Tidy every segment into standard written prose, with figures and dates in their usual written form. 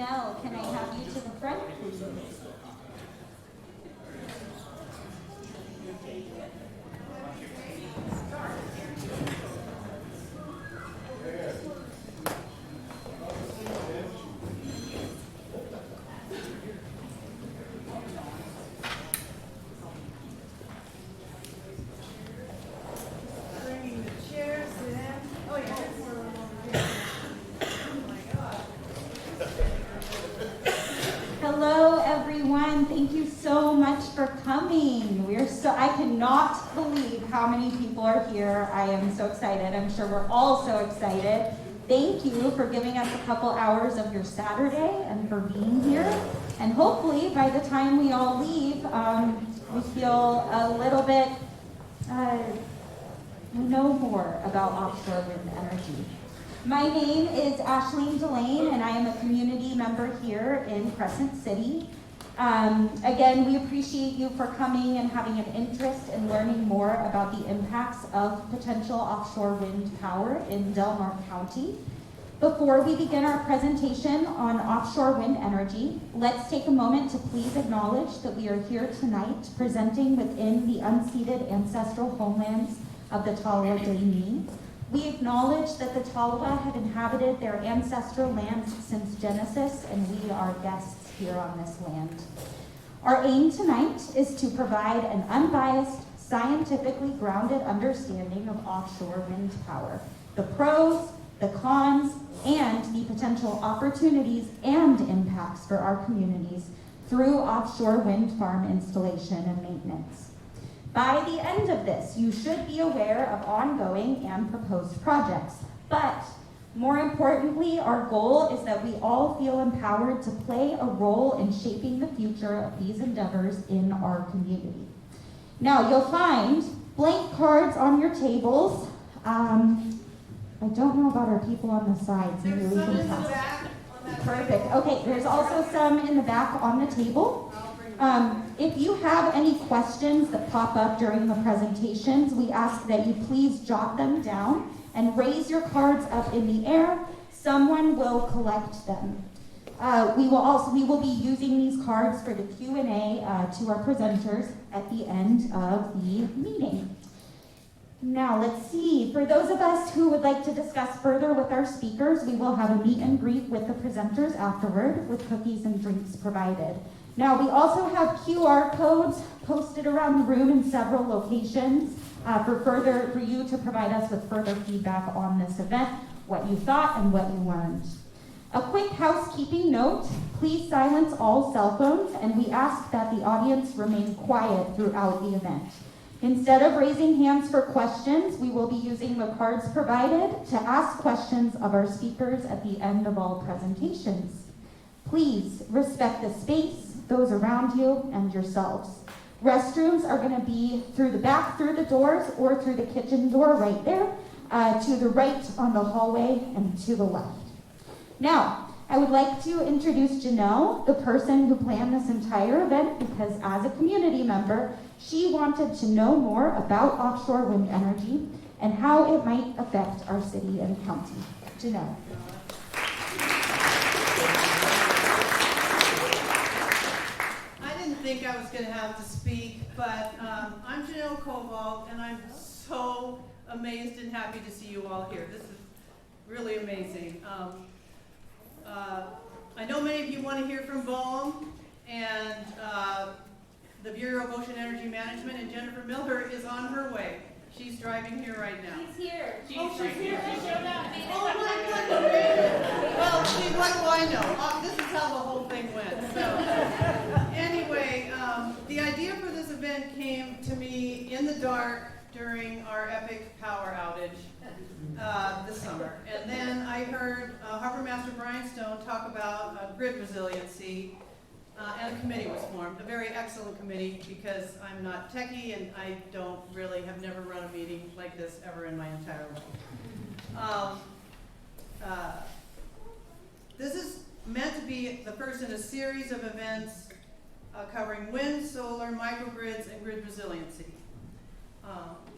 Janelle, can I have you to the front, please? Hello, everyone. Thank you so much for coming. I cannot believe how many people are here. I am so excited. I'm sure we're all so excited. Thank you for giving us a couple hours of your Saturday and for being here. And hopefully, by the time we all leave, we feel a little bit, we know more about offshore wind energy. My name is Ashleen Delane, and I am a community member here in Crescent City. Again, we appreciate you for coming and having an interest in learning more about the impacts of potential offshore wind power in Del Mar County. Before we begin our presentation on offshore wind energy, let's take a moment to please acknowledge that we are here tonight presenting within the unceded ancestral homelands of the Taloha Dene. We acknowledge that the Taloha have inhabited their ancestral lands since Genesis, and we are guests here on this land. Our aim tonight is to provide an unbiased, scientifically grounded understanding of offshore wind power, the pros, the cons, and the potential opportunities and impacts for our communities through offshore wind farm installation and maintenance. By the end of this, you should be aware of ongoing and proposed projects. But more importantly, our goal is that we all feel empowered to play a role in shaping the future of these endeavors in our community. Now, you'll find blank cards on your tables. I don't know about our people on the sides. There's some in the back on that Perfect. table. Okay, there's also some in the back on the table. If you have any questions that pop up during the presentations, we ask that you please jot them down and raise your cards up in the air. Someone will collect them. We will be using these cards for the Q&A to our presenters at the end of the meeting. Now, let's see. For those of us who would like to discuss further with our speakers, we will have a meet and greet with the presenters afterward with cookies and drinks provided. Now, we also have QR codes posted around the room in several locations for you to provide us with further feedback on this event, what you thought and what you learned. A quick housekeeping note, please silence all cell phones, and we ask that the audience remain quiet throughout the event. Instead of raising hands for questions, we will be using the cards provided to ask questions of our speakers at the end of all presentations. Please respect the space, those around you, and yourselves. Restrooms are going to be through the back, through the doors, or through the kitchen door right there, to the right on the hallway, and to the left. Now, I would like to introduce Janelle, the person who planned this entire event, because as a community member, she wanted to know more about offshore wind energy and how it might affect our city and county. Janelle. I didn't think I was going to have to speak, but I'm Janelle Koval, and I'm so amazed and happy to see you all here. This is really amazing. I know many of you want to hear from BOEM and the Bureau of Ocean Energy Management, and Jennifer Miller is on her way. She's driving here right now. She's here. She's here. She showed up. Oh my God, amazing. Well, see, what do I know? This is how the whole thing went. So, anyway, the idea for this event came to me in the dark during our epic power outage this summer. And then I heard Harbor Master Brian Stone talk about grid resiliency, and a committee was formed, a very excellent committee, because I'm not techie and I have never run a meeting like this ever in my entire life. This is meant to be the first in a series of events covering wind, solar, microgrids, and grid resiliency.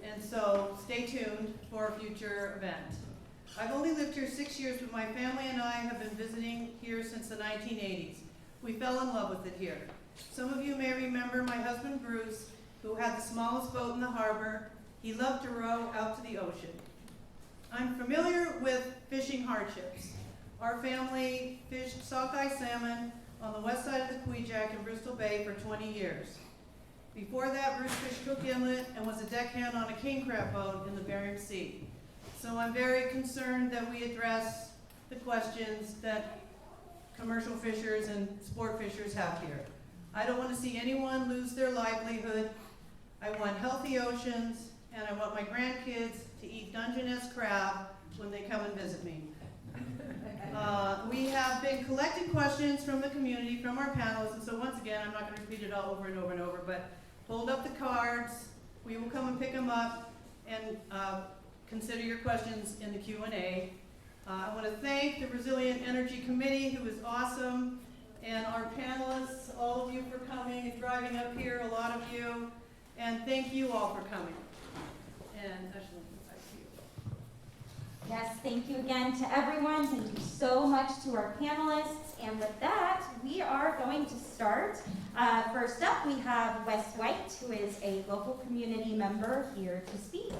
And so stay tuned for a future event. I've only lived here 6 years, but my family and I have been visiting here since the 1980s. We fell in love with it here. Some of you may remember my husband Bruce, who had the smallest boat in the harbor. He loved to row out to the ocean. I'm familiar with fishing hardships. Our family fished sockeye salmon on the west side of the Kvichak in Bristol Bay for 20 years. Before that, Bruce fished Cook Inlet and was a deckhand on a king crab boat in the Bering Sea. So I'm very concerned that we address the questions that commercial fishers and sport fishers have here. I don't want to see anyone lose their livelihood. I want healthy oceans, and I want my grandkids to eat Dungeness crab when they come and visit me. We have been collecting questions from the community, from our panelists, and so once again, I'm not going to repeat it all over and over and over, but hold up the cards. We will come and pick them up and consider your questions in the Q&A. I want to thank the Resilient Energy Committee, who is awesome, and our panelists, all of you for coming and driving up here, a lot of you, and thank you all for coming. And Ashley, back to you. Yes, thank you again to everyone. Thank you so much to our panelists. And with that, we are going to start. First up, we have Wes White, who is a local community member here to speak.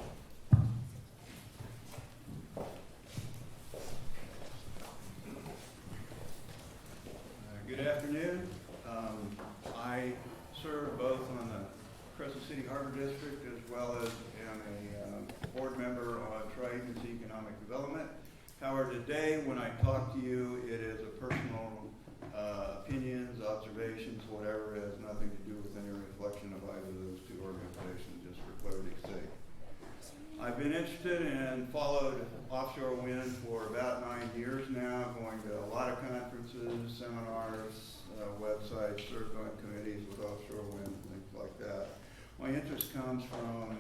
Good afternoon. I serve both on the Crescent City Harbor District as well as am a board member on Tri-Agency Economic Development. However, today when I talk to you, it is a personal opinions, observations, whatever. It has nothing to do with any reflection of either of those two organizations, just for clarity's sake. I've been interested and followed offshore wind for about 9 years now, going to a lot of conferences, seminars, websites, certifying committees with offshore wind, things like that. My interest comes from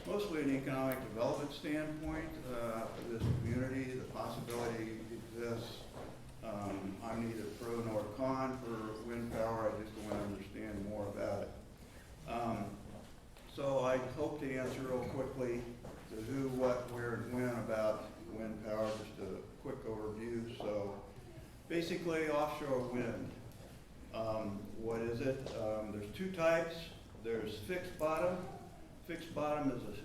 mostly an economic development standpoint for this community. The possibility exists. I'm neither pro nor con for wind power. I just want to understand more about it. So I hope to answer real quickly the who, what, where, and when about wind power, just a quick overview. So basically offshore wind. What is it? There's two types. There's fixed bottom. Fixed bottom is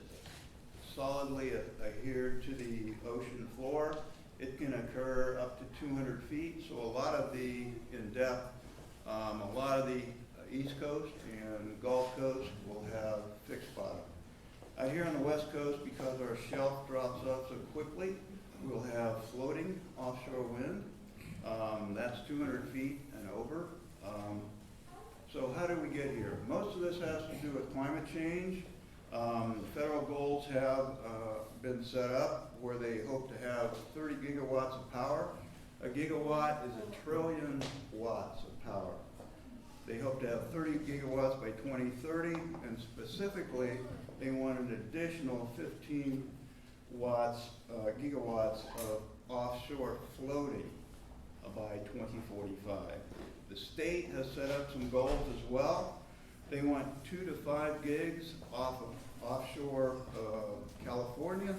solidly adhered to the ocean floor. It can occur up to 200 feet. So a lot of the in-depth, a lot of the East Coast and Gulf Coast will have fixed bottom. Out here on the West Coast, because our shelf drops up so quickly, we'll have floating offshore wind. That's 200 feet and over. So how did we get here? Most of this has to do with climate change. The federal goals have been set up where they hope to have 30 gigawatts of power. A gigawatt is 1 trillion watts of power. They hope to have 30 gigawatts by 2030, and specifically, they want an additional 15 gigawatts of offshore floating by 2045. The state has set up some goals as well. They want 2 to 5 gigs off of offshore California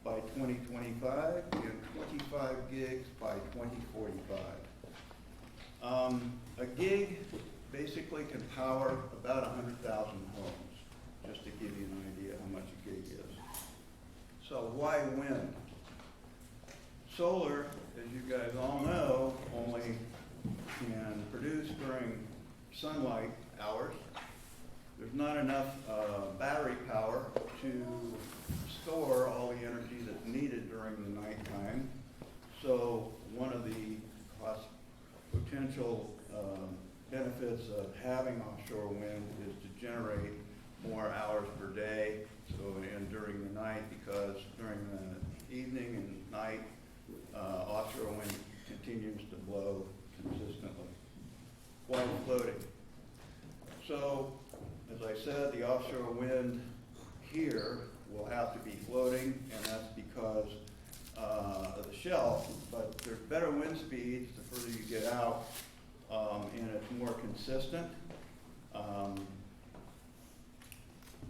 by 2025 and 25 gigs by 2045. A gig basically can power about 100,000 homes, just to give you an idea how much a gig is. So why wind? Solar, as you guys all know, only can produce during sunlight hours. There's not enough battery power to store all the energy that's needed during the nighttime. So one of the potential benefits of having offshore wind is to generate more hours per day, and during the night, because during the evening and night, offshore wind continues to blow consistently while floating. So, as I said, the offshore wind here will have to be floating, and that's because of the shelf, but there's better wind speeds the further you get out, and it's more consistent.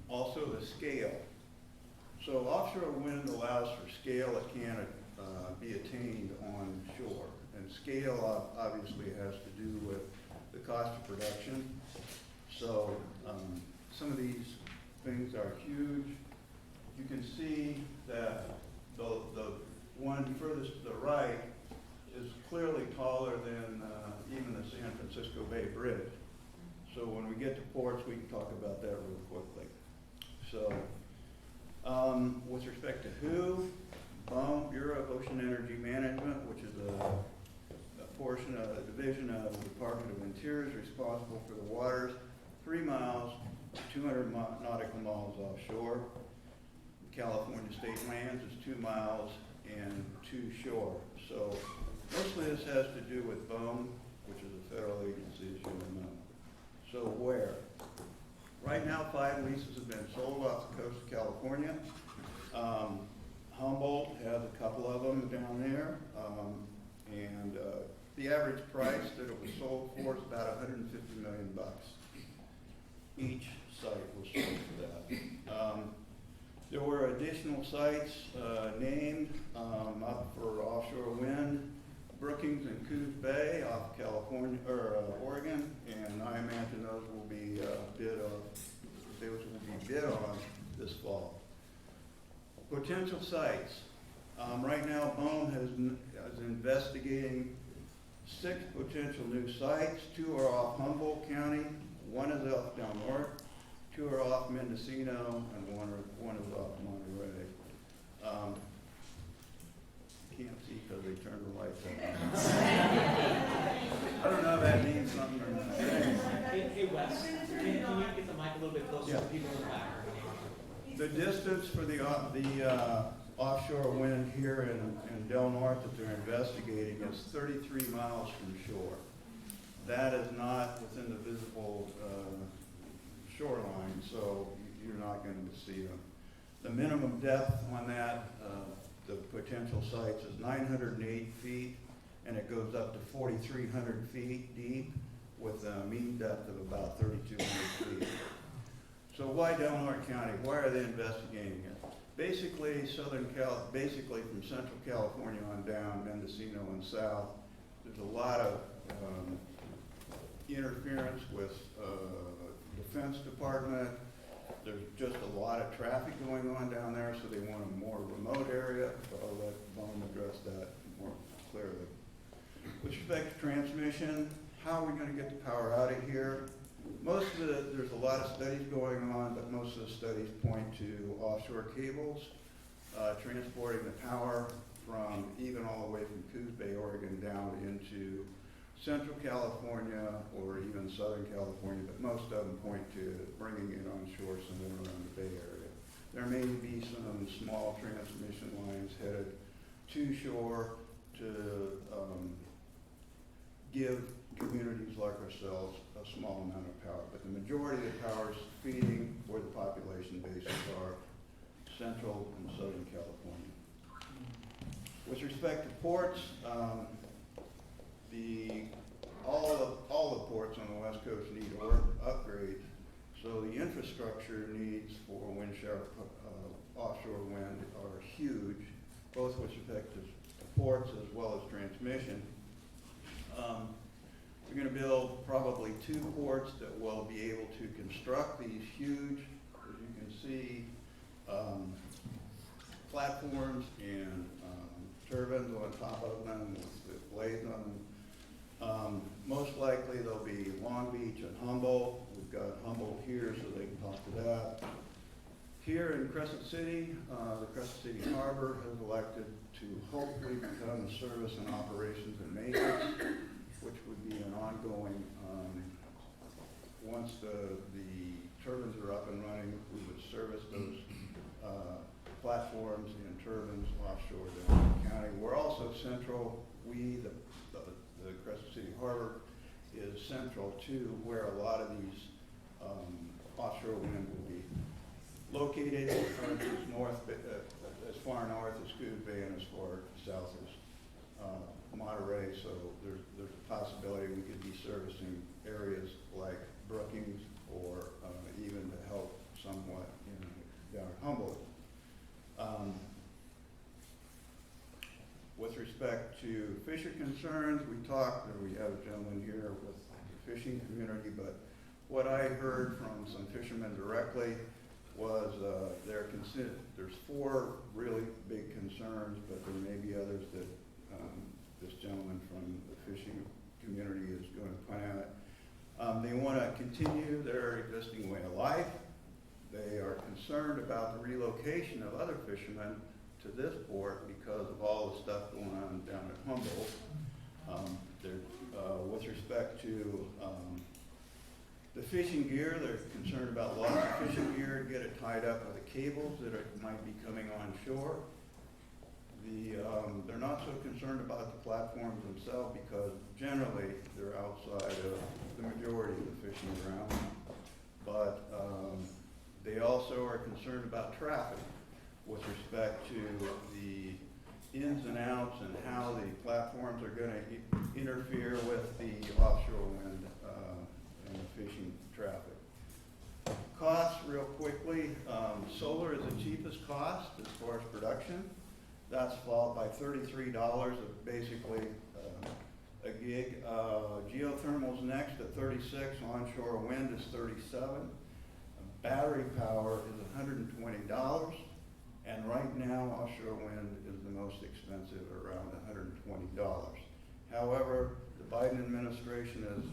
Also the scale. So offshore wind allows for scale. It can't be attained on shore. And scale obviously has to do with the cost of production. So some of these things are huge. You can see that the one furthest to the right is clearly taller than even the San Francisco Bay Bridge. So when we get to ports, we can talk about that real quickly. So with respect to who, BOEM, Bureau of Ocean Energy Management, which is a portion of a division of the Department of Interior, is responsible for the waters 3 miles, 200 nautical miles offshore. California State Lands is 2 miles and 2 shore. So mostly this has to do with BOEM, which is a federal agency, as you all know. So where? Right now, 5 leases have been sold off the coast of California. Humboldt has a couple of them down there. And the average price that it was sold for is about $150 million. Each site was sold for that. There were additional sites named up for offshore wind, Brookings and Coos Bay off California or Oregon, and I imagine those will be bid on this fall. Potential sites. Right now, BOEM is investigating 6 potential new sites. 2 are off Humboldt County, 1 is off Del Norte, 2 are off Mendocino, and one is off Monterey. Can't see because they turned the lights on. I don't know if that means something or not. Hey Wes, can you get the mic a little bit closer to people in the back? The distance for the offshore wind here in Del Norte that they're investigating is 33 miles from shore. That is not within the visible shoreline, so you're not going to see them. The minimum depth on that, the potential sites, is 908 feet, and it goes up to 4,300 feet deep with a mean depth of about 3,200 feet. So why Del Norte County? Why are they investigating it? Basically, basically from Central California on down, Mendocino and south, there's a lot of interference with Defense Department. There's just a lot of traffic going on down there, so they want a more remote area. So I'll let BOEM address that more clearly. With respect to transmission, how are we going to get the power out of here? There's a lot of studies going on, but most of the studies point to offshore cables, transporting the power from even all the way from Coos Bay, Oregon down into Central California or even Southern California, but most of them point to bringing it onshore somewhere around the Bay Area. There may be some small transmission lines headed to shore to give communities like ourselves a small amount of power, but the majority of the power is feeding where the population bases are, Central and Southern California. With respect to ports, all the ports on the West Coast need upgrades, so the infrastructure needs for offshore wind are huge, both with respect to ports as well as transmission. We're going to build probably 2 ports that will be able to construct these huge, as you can see, platforms and turbines on top of them with blades on them. Most likely there'll be Long Beach and Humboldt. We've got Humboldt here, so they can talk to that. Here in Crescent City, the Crescent City Harbor has elected to hopefully become service and operations and maintenance, which would be an ongoing, once the turbines are up and running, we would service those platforms and turbines offshore the county. We're also central, the Crescent City Harbor is central to where a lot of these offshore wind will be located, as far north as Coos Bay and as far south as Monterey, so there's a possibility we could be servicing areas like Brookings or even to help somewhat down at Humboldt. respect to fisher concerns, we talked, or we have a gentleman here with the fishing community, but what I heard from some fishermen directly was there's 4 really big concerns, but there may be others that this gentleman from the fishing community is going to point out. They want to continue their existing way of life. They are concerned about the relocation of other fishermen to this port because of all the stuff going on down at Humboldt. With respect to the fishing gear, they're concerned about loss of fishing gear to get it tied up with the cables that might be coming on shore. They're not so concerned about the platforms themselves because generally they're outside of the majority of the fishing ground. But they also are concerned about traffic with respect to the ins and outs and how the platforms are going to interfere with the offshore wind and the fishing traffic. Costs, real quickly, solar is the cheapest cost as far as production. That's followed by $33 of basically a gig. Geothermal's next at 36, onshore wind is 37. Battery power is $120. And right now, offshore wind is the most expensive, around $120. However, the Biden administration has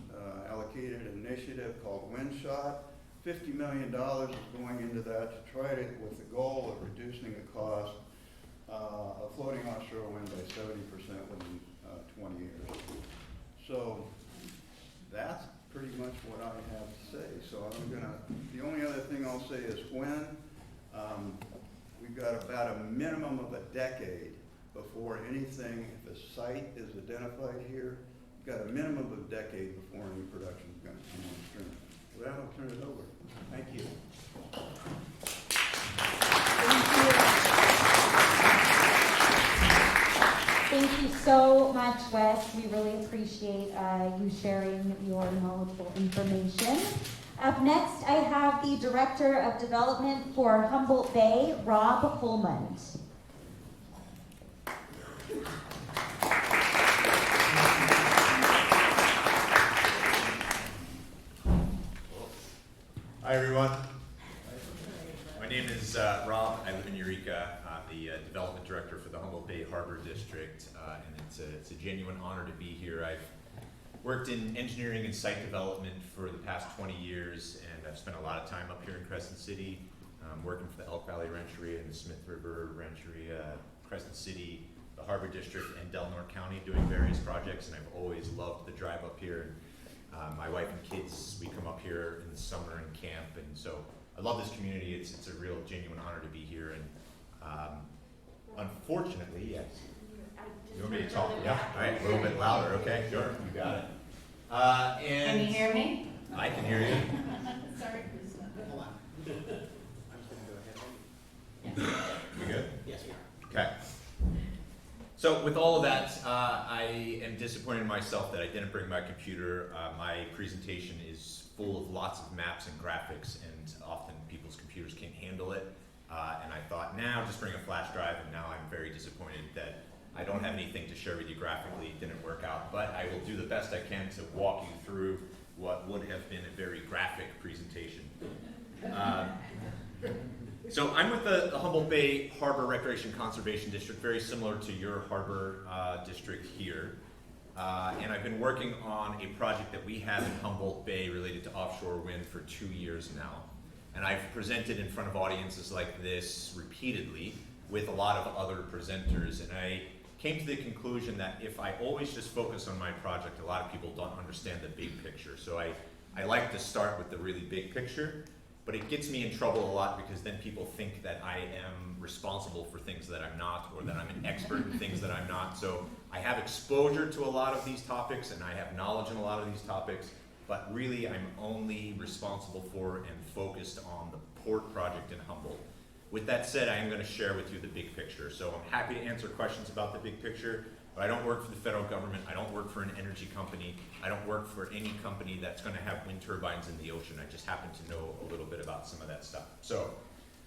allocated an initiative called Windshot. $50 million is going into that to try to, with the goal of reducing the cost of floating offshore wind by 70% within 20 years. So that's pretty much what I have to say. So the only other thing I'll say is when. We've got about a minimum of a decade before anything, if a site is identified here, we've got a minimum of a decade before any production is going to come on stream. With that, I'll turn it over. Thank you. Thank you so much, Wes. We really appreciate you sharing your knowledgeable information. Up next, I have the Director of Development for Humboldt Bay, Rob Holmond. Hi, everyone. My name is Rob. I live in Eureka. I'm the Development Director for the Humboldt Bay Harbor District, and it's a genuine honor to be here. I've worked in engineering and site development for the past 20 years, and I've spent a lot of time up here in Crescent City, working for the Elk Valley Rancheria and the Smith River Rancheria, Crescent City, the Harbor District, and Delnor County doing various projects, and I've always loved the drive up here. And my wife and kids, we come up here in the summer and camp, and so I love this community. It's a real genuine honor to be here, and unfortunately, yes. You want me to talk? Yeah, all right, a little bit louder, okay, sure, you got it. And can you hear me? I can hear you. Sorry. Hold on. I'm just gonna go ahead. We good? Yes, we are. Okay. So with all of that, I am disappointed in myself that I didn't bring my computer. My presentation is full of lots of maps and graphics, and often people's computers can't handle it. And I thought, now just bring a flash drive, and now I'm very disappointed that I don't have anything to share with you graphically. It didn't work out, but I will do the best I can to walk you through what would have been a very graphic presentation. So I'm with the Humboldt Bay Harbor Recreation Conservation District, very similar to your harbor district here. And I've been working on a project that we have in Humboldt Bay related to offshore wind for 2 years now. And I've presented in front of audiences like this repeatedly with a lot of other presenters. And I came to the conclusion that if I always just focus on my project, a lot of people don't understand the big picture. So I like to start with the really big picture, but it gets me in trouble a lot because then people think that I am responsible for things that I'm not, or that I'm an expert in things that I'm not. So I have exposure to a lot of these topics and I have knowledge in a lot of these topics, but really I'm only responsible for and focused on the port project in Humboldt. With that said, I am going to share with you the big picture. So I'm happy to answer questions about the big picture, but I don't work for the federal government. I don't work for an energy company. I don't work for any company that's going to have wind turbines in the ocean. I just happen to know a little bit about some of that stuff. So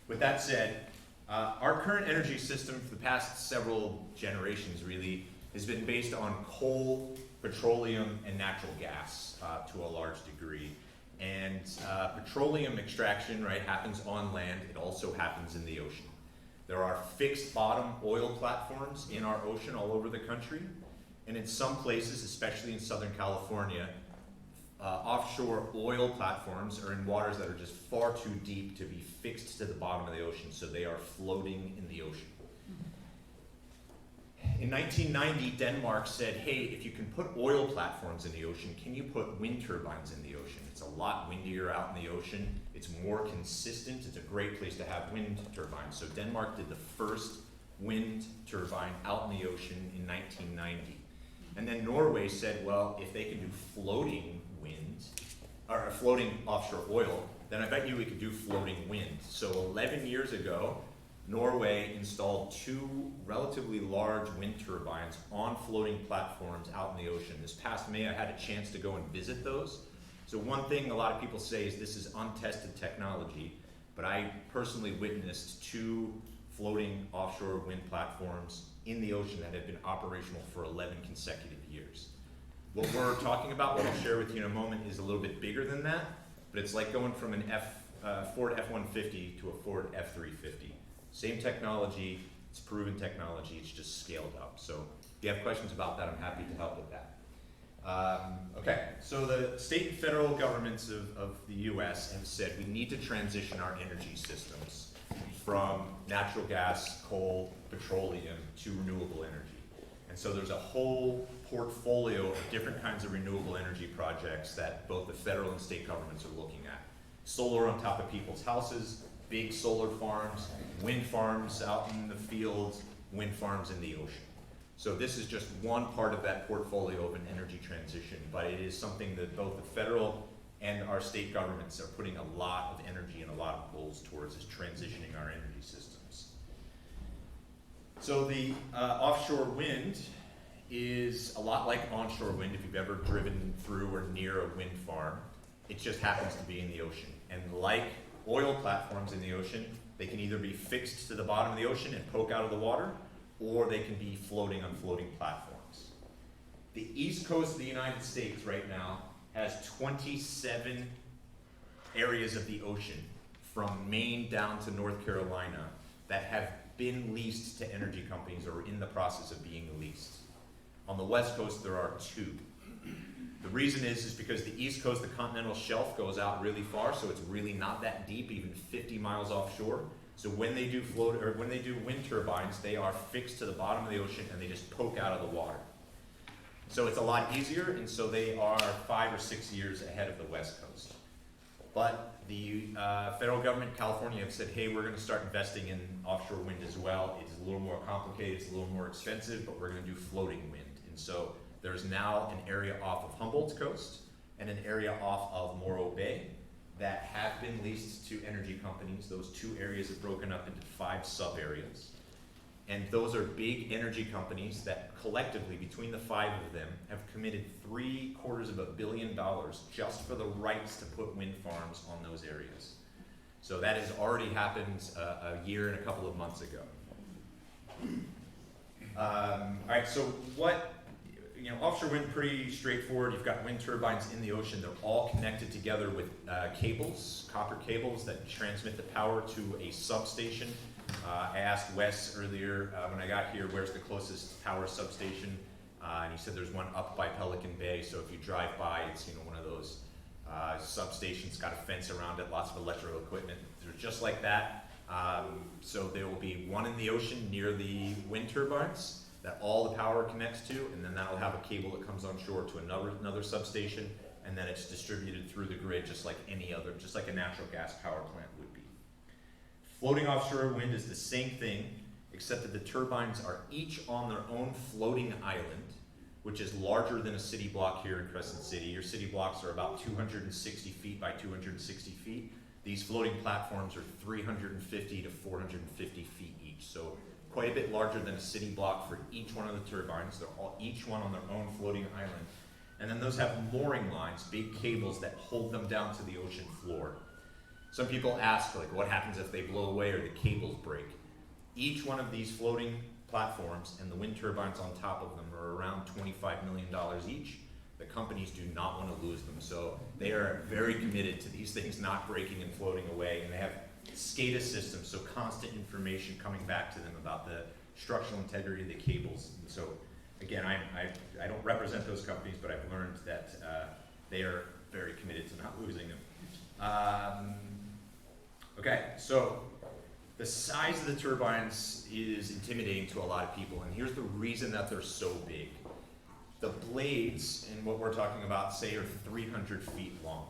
with that said, our current energy system for the past several generations really has been based on coal, petroleum, and natural gas to a large degree. And petroleum extraction, right, happens on land. It also happens in the ocean. There are fixed bottom oil platforms in our ocean all over the country. And in some places, especially in Southern California, offshore oil platforms are in waters that are just far too deep to be fixed to the bottom of the ocean, so they are floating in the ocean. In 1990, Denmark said, hey, if you can put oil platforms in the ocean, can you put wind turbines in the ocean? It's a lot windier out in the ocean. It's more consistent. It's a great place to have wind turbines. So Denmark did the first wind turbine out in the ocean in 1990. And then Norway said, well, if they can do floating wind, or floating offshore oil, then I bet you we could do floating wind. So 11 years ago, Norway installed 2 relatively large wind turbines on floating platforms out in the ocean. This past May, I had a chance to go and visit those. So one thing a lot of people say is this is untested technology, but I personally witnessed 2 floating offshore wind platforms in the ocean that have been operational for 11 consecutive years. What we're talking about, what I'll share with you in a moment, is a little bit bigger than that, but it's like going from an Ford F-150 to a Ford F-350. Same technology, it's proven technology, it's just scaled up. So if you have questions about that, I'm happy to help with that. Okay, so the state and federal governments of the US have said we need to transition our energy systems from natural gas, coal, petroleum to renewable energy. And so there's a whole portfolio of different kinds of renewable energy projects that both the federal and state governments are looking at. Solar on top of people's houses, big solar farms, wind farms out in the fields, wind farms in the ocean. So this is just one part of that portfolio of an energy transition, but it is something that both the federal and our state governments are putting a lot of energy and a lot of goals towards, is transitioning our energy systems. So the offshore wind is a lot like onshore wind if you've ever driven through or near a wind farm. It just happens to be in the ocean. And like oil platforms in the ocean, they can either be fixed to the bottom of the ocean and poke out of the water, or they can be floating on floating platforms. The east coast of the United States right now has 27 areas of the ocean from Maine down to North Carolina that have been leased to energy companies or in the process of being leased. On the west coast, there are 2. The reason is because the east coast, the continental shelf, goes out really far, so it's really not that deep, even 50 miles offshore. So when they do wind turbines, they are fixed to the bottom of the ocean and they just poke out of the water. So it's a lot easier, and so they are 5 or 6 years ahead of the west coast. But the federal government, California, have said, hey, we're going to start investing in offshore wind as well. It's a little more complicated, it's a little more expensive, but we're going to do floating wind. And so there's now an area off of Humboldt's coast and an area off of Morro Bay that have been leased to energy companies. Those 2 areas are broken up into 5 sub-areas. And those are big energy companies that collectively, between the 5 of them, have committed $750 million just for the rights to put wind farms on those areas. So that has already happened a year and a couple of months ago. All right, so offshore wind, pretty straightforward. You've got wind turbines in the ocean. They're all connected together with cables, copper cables that transmit the power to a substation. I asked Wes earlier when I got here, where's the closest power substation? And he said there's one up by Pelican Bay. So if you drive by, it's one of those substations, got a fence around it, lots of electrical equipment. They're just like that. So there will be one in the ocean near the wind turbines that all the power connects to, and then that'll have a cable that comes on shore to another substation, and then it's distributed through the grid just like just like a natural gas power plant would be. Floating offshore wind is the same thing, except that the turbines are each on their own floating island, which is larger than a city block here in Crescent City. Your city blocks are about 260 feet by 260 feet. These floating platforms are 350 to 450 feet each. So quite a bit larger than a city block for each one of the turbines. They're each one on their own floating island. And then those have mooring lines, big cables that hold them down to the ocean floor. Some people ask, what happens if they blow away or the cables break? Each one of these floating platforms, and the wind turbines on top of them are around $25 million each. The companies do not want to lose them, so they are very committed to these things not breaking and floating away, and they have SCADA systems, so constant information coming back to them about the structural integrity of the cables. And so again, I don't represent those companies, but I've learned that they are very committed to not losing them. Okay, so the size of the turbines is intimidating to a lot of people, and here's the reason that they're so big. The blades, in what we're talking about, say, are 300 feet long.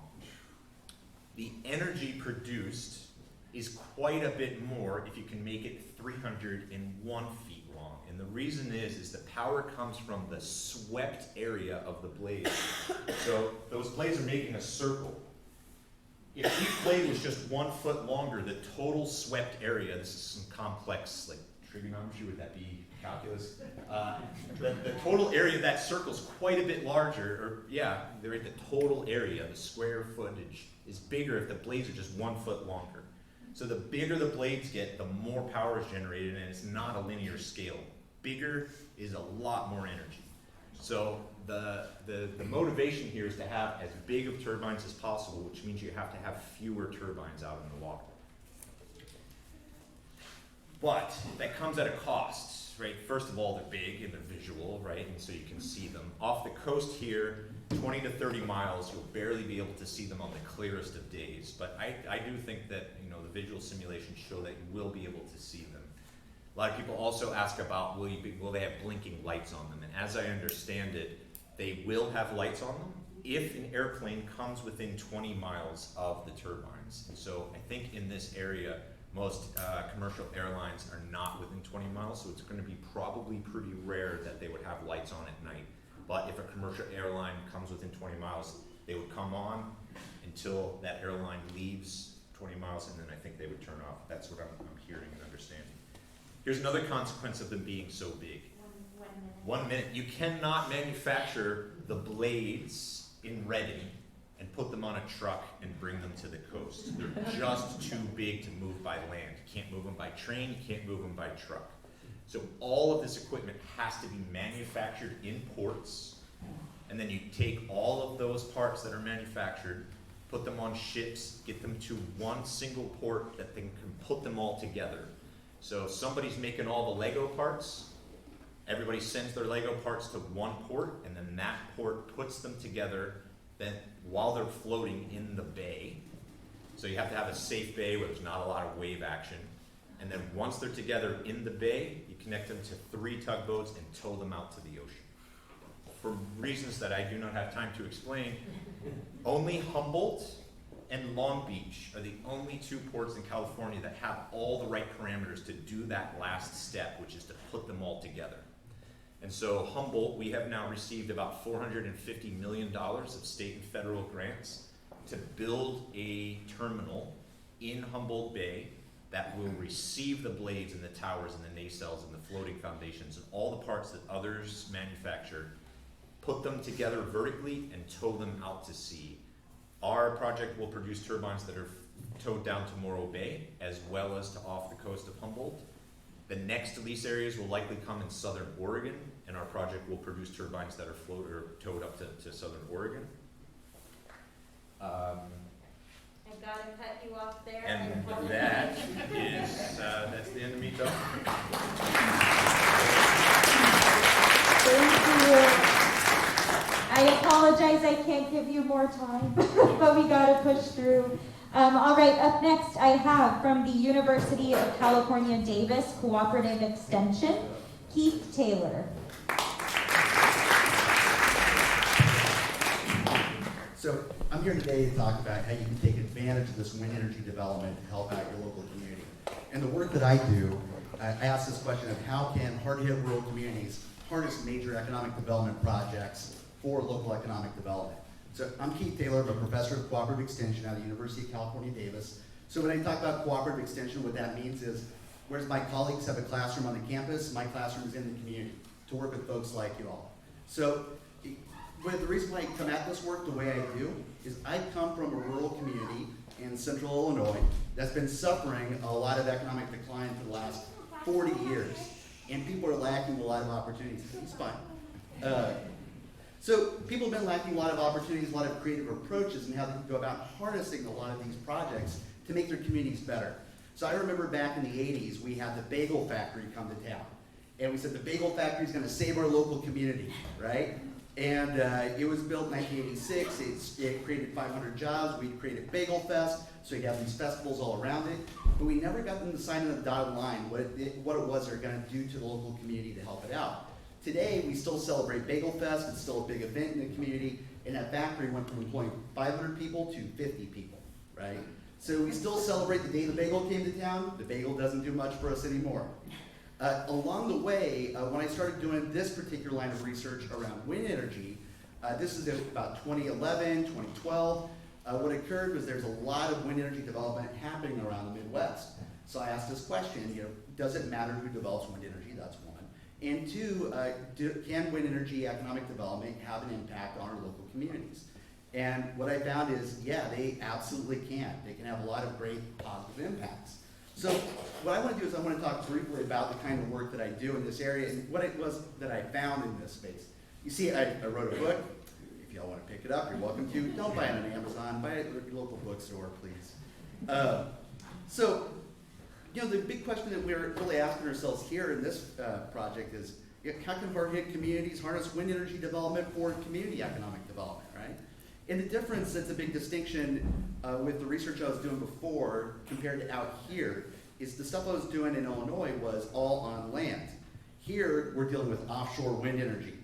The energy produced is quite a bit more if you can make it 301 feet long. And the reason is the power comes from the swept area of the blade. So those blades are making a circle. If each blade was just 1 foot longer, the total swept area, this is some complex like trigonometry, would that be calculus? The total area of that circle is quite a bit larger, or yeah, the total area, the square footage, is bigger if the blades are just 1 foot longer. So the bigger the blades get, the more power is generated, and it's not a linear scale. Bigger is a lot more energy. So the motivation here is to have as big of turbines as possible, which means you have to have fewer turbines out in the water. But that comes at a cost, right? First of all, they're big and they're visual, right? And so you can see them. Off the coast here, 20 to 30 miles, you'll barely be able to see them on the clearest of days. But I do think that, you know, the visual simulations show that you will be able to see them. A lot of people also ask about, will they have blinking lights on them? And as I understand it, they will have lights on them if an airplane comes within 20 miles of the turbines. And so I think in this area, most commercial airlines are not within 20 miles, so it's going to be probably pretty rare that they would have lights on at night. But if a commercial airline comes within 20 miles, they would come on until that airline leaves 20 miles, and then I think they would turn off. That's what I'm hearing and understanding. Here's another consequence of them being so big. 1 minute. You cannot manufacture the blades in Reading and put them on a truck and bring them to the coast. They're just too big to move by land. You can't move them by train, you can't move them by truck. So all of this equipment has to be manufactured in ports, and then you take all of those parts that are manufactured, put them on ships, get them to one single port that then can put them all together. So somebody's making all the Lego parts, everybody sends their Lego parts to one port, and then that port puts them together then while they're floating in the bay. So you have to have a safe bay where there's not a lot of wave action. And then once they're together in the bay, you connect them to 3 tugboats and tow them out to the ocean. For reasons that I do not have time to explain, only Humboldt and Long Beach are the only 2 ports in California that have all the right parameters to do that last step, which is to put them all together. And so Humboldt, we have now received about $450 million of state and federal grants to build a terminal in Humboldt Bay that will receive the blades and the towers and the nacelles and the floating foundations and all the parts that others manufacture, put them together vertically and tow them out to sea. Our project will produce turbines that are towed down to Morro Bay as well as to off the coast of Humboldt. The next lease areas will likely come in southern Oregon, and our project will produce turbines that are towed up to southern Oregon. I've got to cut you off there. And that is, that's the end of me talking. Thank you. I apologize, I can't give you more time, but we gotta push through. All right, up next I have from the University of California, Davis Cooperative Extension, Keith Taylor. So I'm here today to talk about how you can take advantage of this wind energy development to help out your local community. And the work that I do, I ask this question of how can hard-hit rural communities harness major economic development projects for local economic development. So I'm Keith Taylor, I'm a professor of cooperative extension at the University of California, Davis. So when I talk about cooperative extension, what that means is, whereas my colleagues have a classroom on the campus, my classroom is in the community to work with folks like you all. So the reason why I come at this work the way I do is I come from a rural community in central Illinois that's been suffering a lot of economic decline for the last 40 years. and people are lacking a lot of opportunities. He's fine. So people have been lacking a lot of opportunities, a lot of creative approaches, and how they can go about harnessing a lot of these projects to make their communities better. So I remember back in the 80s, we had the bagel factory come to town. And we said the bagel factory is going to save our local community, right? And it was built in 1986. It created 500 jobs. We created Bagel Fest, so you'd have these festivals all around it. But we never got them to sign on the dotted line what it was they're going to do to the local community to help it out. Today, we still celebrate Bagel Fest. It's still a big event in the community. And that factory went from employing 500 people to 50 people, right? So we still celebrate the day the bagel came to town. The bagel doesn't do much for us anymore. Along the way, when I started doing this particular line of research around wind energy, this is about 2011, 2012, what occurred was there's a lot of wind energy development happening around the Midwest. So I asked this question, does it matter who develops wind energy? That's one. And two, can wind energy economic development have an impact on our local communities? And what I found is, yeah, they absolutely can. They can have a lot of great positive impacts. So what I want to do is I want to talk briefly about the kind of work that I do in this area and what it was that I found in this space. You see, I wrote a book. If y'all want to pick it up, you're welcome to. Don't buy it on Amazon. Buy it at your local bookstore, please. So, the big question that we're really asking ourselves here in this project is, how can hard-hit communities harness wind energy development for community economic development, right? And the difference, that's a big distinction with the research I was doing before compared to out here, is the stuff I was doing in Illinois was all on land. Here, we're dealing with offshore wind energy.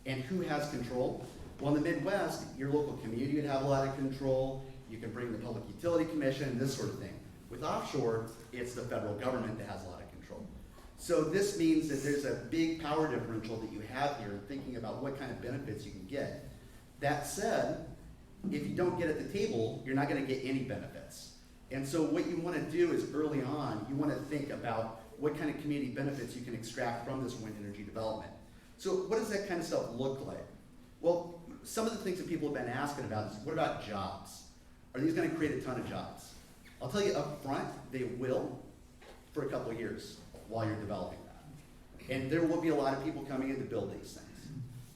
And who has control? Well, in the Midwest, your local community would have a lot of control. You can bring the Public Utility Commission, this sort of thing. With offshore, it's the federal government that has a lot of control. So this means that there's a big power differential that you have here, thinking about what kind of benefits you can get. That said, if you don't get at the table, you're not going to get any benefits. And so what you want to do is early on, you want to think about what kind of community benefits you can extract from this wind energy development. So what does that kind of stuff look like? Well, some of the things that people have been asking about is, what about jobs? Are these going to create a ton of jobs? I'll tell you up front, they will for a couple of years while you're developing that. And there will be a lot of people coming in to build these things.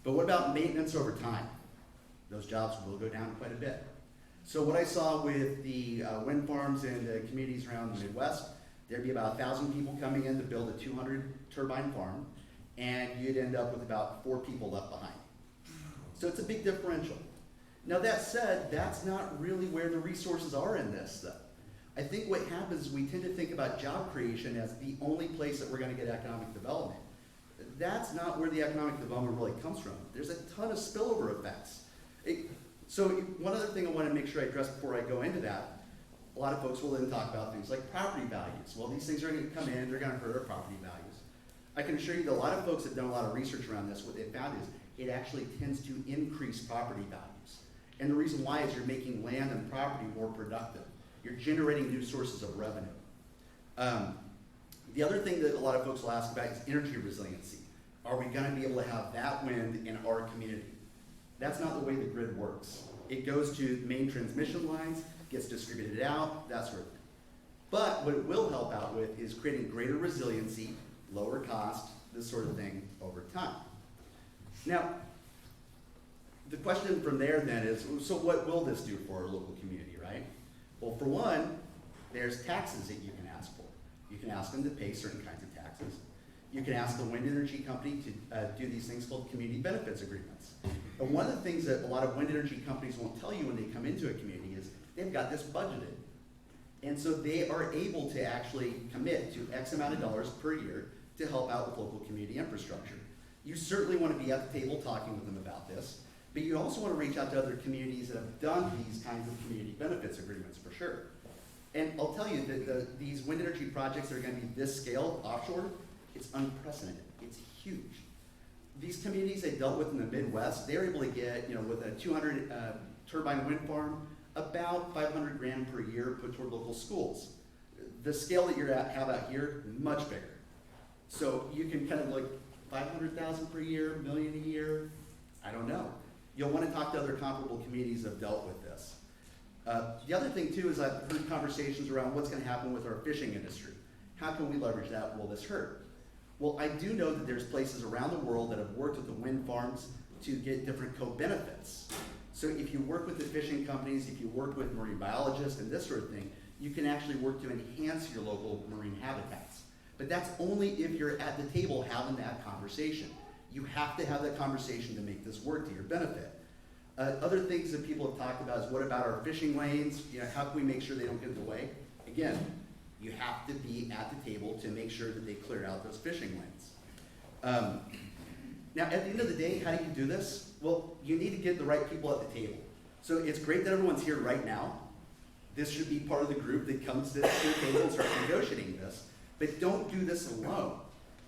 But what about maintenance over time? Those jobs will go down quite a bit. So what I saw with the wind farms and the communities around the Midwest, there'd be about 1,000 people coming in to build a 200 turbine farm, and you'd end up with about 4 people left behind. So it's a big differential. Now that said, that's not really where the resources are in this though. I think what happens is we tend to think about job creation as the only place that we're going to get economic development. That's not where the economic development really comes from. There's a ton of spillover effects. So one other thing I want to make sure I address before I go into that, a lot of folks will then talk about things like property values. Well, these things are going to come in, they're going to hurt our property values. I can assure you that a lot of folks have done a lot of research around this. What they found is it actually tends to increase property values. And the reason why is you're making land and property more productive. You're generating new sources of revenue. The other thing that a lot of folks will ask about is energy resiliency. Are we going to be able to have that wind in our community? That's not the way the grid works. It goes to main transmission lines, gets distributed out, that sort of thing. But what it will help out with is creating greater resiliency, lower cost, this sort of thing over time. Now, the question from there then is, so what will this do for our local community, right? Well, for one, there's taxes that you can ask for. You can ask them to pay certain kinds of taxes. You can ask the wind energy company to do these things called community benefits agreements. And one of the things that a lot of wind energy companies won't tell you when they come into a community is they've got this budgeted. And so they are able to actually commit to X amount of dollars per year to help out with local community infrastructure. You certainly want to be at the table talking with them about this, but you also want to reach out to other communities that have done these kinds of community benefits agreements for sure. And I'll tell you that these wind energy projects that are going to be this scale offshore, it's unprecedented. It's huge. These communities they dealt with in the Midwest, they're able to get, with a 200 turbine wind farm, about 500 grand per year put toward local schools. The scale that have out here, much bigger. So you can kind of look 500,000 per year, million a year, I don't know. You'll want to talk to other comparable communities that have dealt with this. The other thing too is I've heard conversations around what's going to happen with our fishing industry. How can we leverage that? Will this hurt? Well, I do know that there's places around the world that have worked with the wind farms to get different co-benefits. So if you work with the fishing companies, if you work with marine biologists and this sort of thing, you can actually work to enhance your local marine habitats. But that's only if you're at the table having that conversation. You have to have that conversation to make this work to your benefit. Other things that people have talked about is what about our fishing lanes? You know, how can we make sure they don't get in the way? Again, you have to be at the table to make sure that they clear out those fishing lanes. Now, at the end of the day, how do you do this? Well, you need to get the right people at the table. So it's great that everyone's here right now. This should be part of the group that comes to the table and starts negotiating this. But don't do this alone.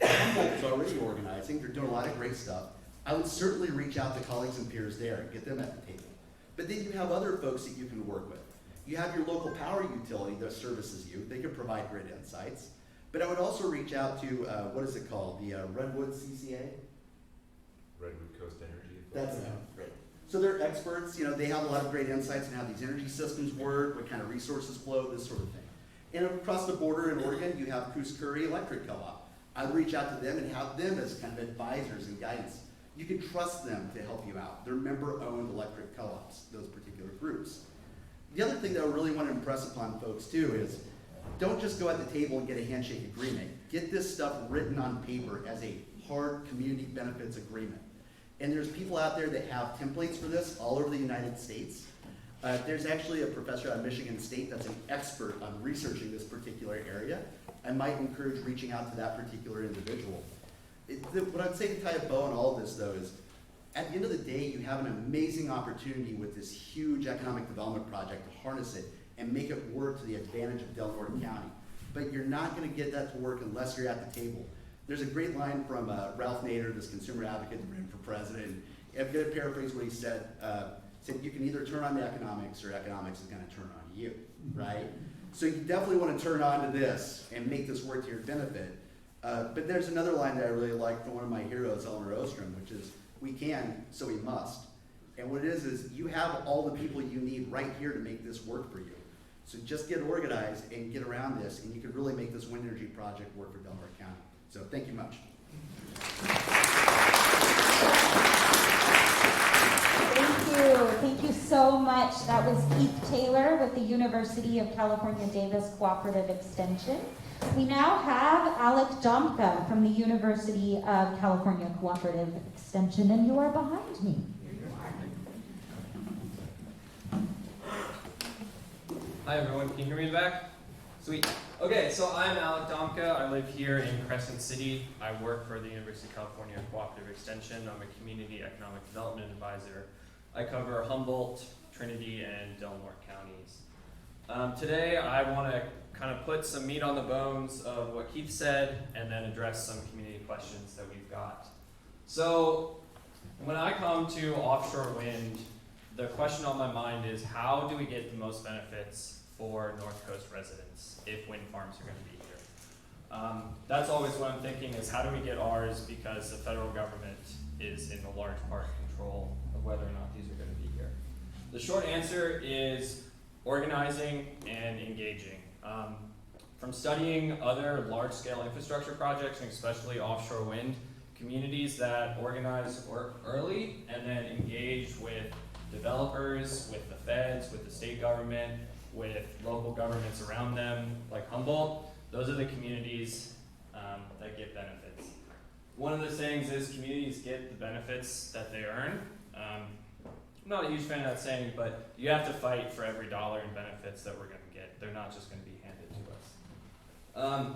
Humboldt is already organizing. They're doing a lot of great stuff. I would certainly reach out to colleagues and peers there and get them at the table. But then you have other folks that you can work with. You have your local power utility that services you. They can provide great insights. But I would also reach out to, what is it called? The Redwood CCA? Redwood Coast Energy. That's great. So they're experts, you know, they have a lot of great insights on how these energy systems work, what kind of resources flow, this sort of thing. And across the border in Oregon, you have Coos Curry Electric Co-op. I'd reach out to them and have them as kind of advisors and guidance. You can trust them to help you out. They're member-owned electric co-ops, those particular groups. The other thing that I really want to impress upon folks too is don't just go at the table and get a handshake agreement. Get this stuff written on paper as a hard community benefits agreement. And there's people out there that have templates for this all over the United States. There's actually a professor out of Michigan State that's an expert on researching this particular area. I might encourage reaching out to that particular individual. What I'd say to tie a bow on all of this though is, at the end of the day, you have an amazing opportunity with this huge economic development project to harness it and make it work to the advantage of Del Norte County. But you're not gonna get that to work unless you're at the table. There's a great line from Ralph Nader, this consumer advocate that ran for president. I'm gonna paraphrase what he said. Said you can either turn on the economics or economics is gonna turn on you, right? So you definitely wanna turn on to this and make this work to your benefit. But there's another line that I really like from one of my heroes, Eleanor Ostrom, which is, we can, so we must. And what it is you have all the people you need right here to make this work for you. So just get organized and get around this, and you can really make this wind energy project work for Del Norte County. So thank you much. Thank you so much. That was Keith Taylor with the University of California Davis Cooperative Extension. We now have Alec Domka from the University of California Cooperative Extension, and you are behind me. Hi everyone, can you hear me in the back? Sweet. Okay, so I'm Alec Domka. I live here in Crescent City. I work for the University of California Cooperative Extension. I'm a Community Economic Development Advisor. I cover Humboldt, Trinity, and Del Norte counties. Today I want to kind of put some meat on the bones of what Keith said and then address some community questions that we've got. So when I come to offshore wind, the question on my mind is how do we get the most benefits for North Coast residents if wind farms are going to be here? That's always what I'm thinking is how do we get ours, because the federal government is in a large part control of whether or not these are going to be here. The short answer is organizing and engaging. From studying other large-scale infrastructure projects, and especially offshore wind, communities that organize early and then engage with developers, with the feds, with the state government, with local governments around them, like Humboldt, those are the communities that get benefits. One of the things is communities get the benefits that they earn. I'm not a huge fan of that saying, but you have to fight for every dollar in benefits that we're going to get. They're not just going to be handed to us.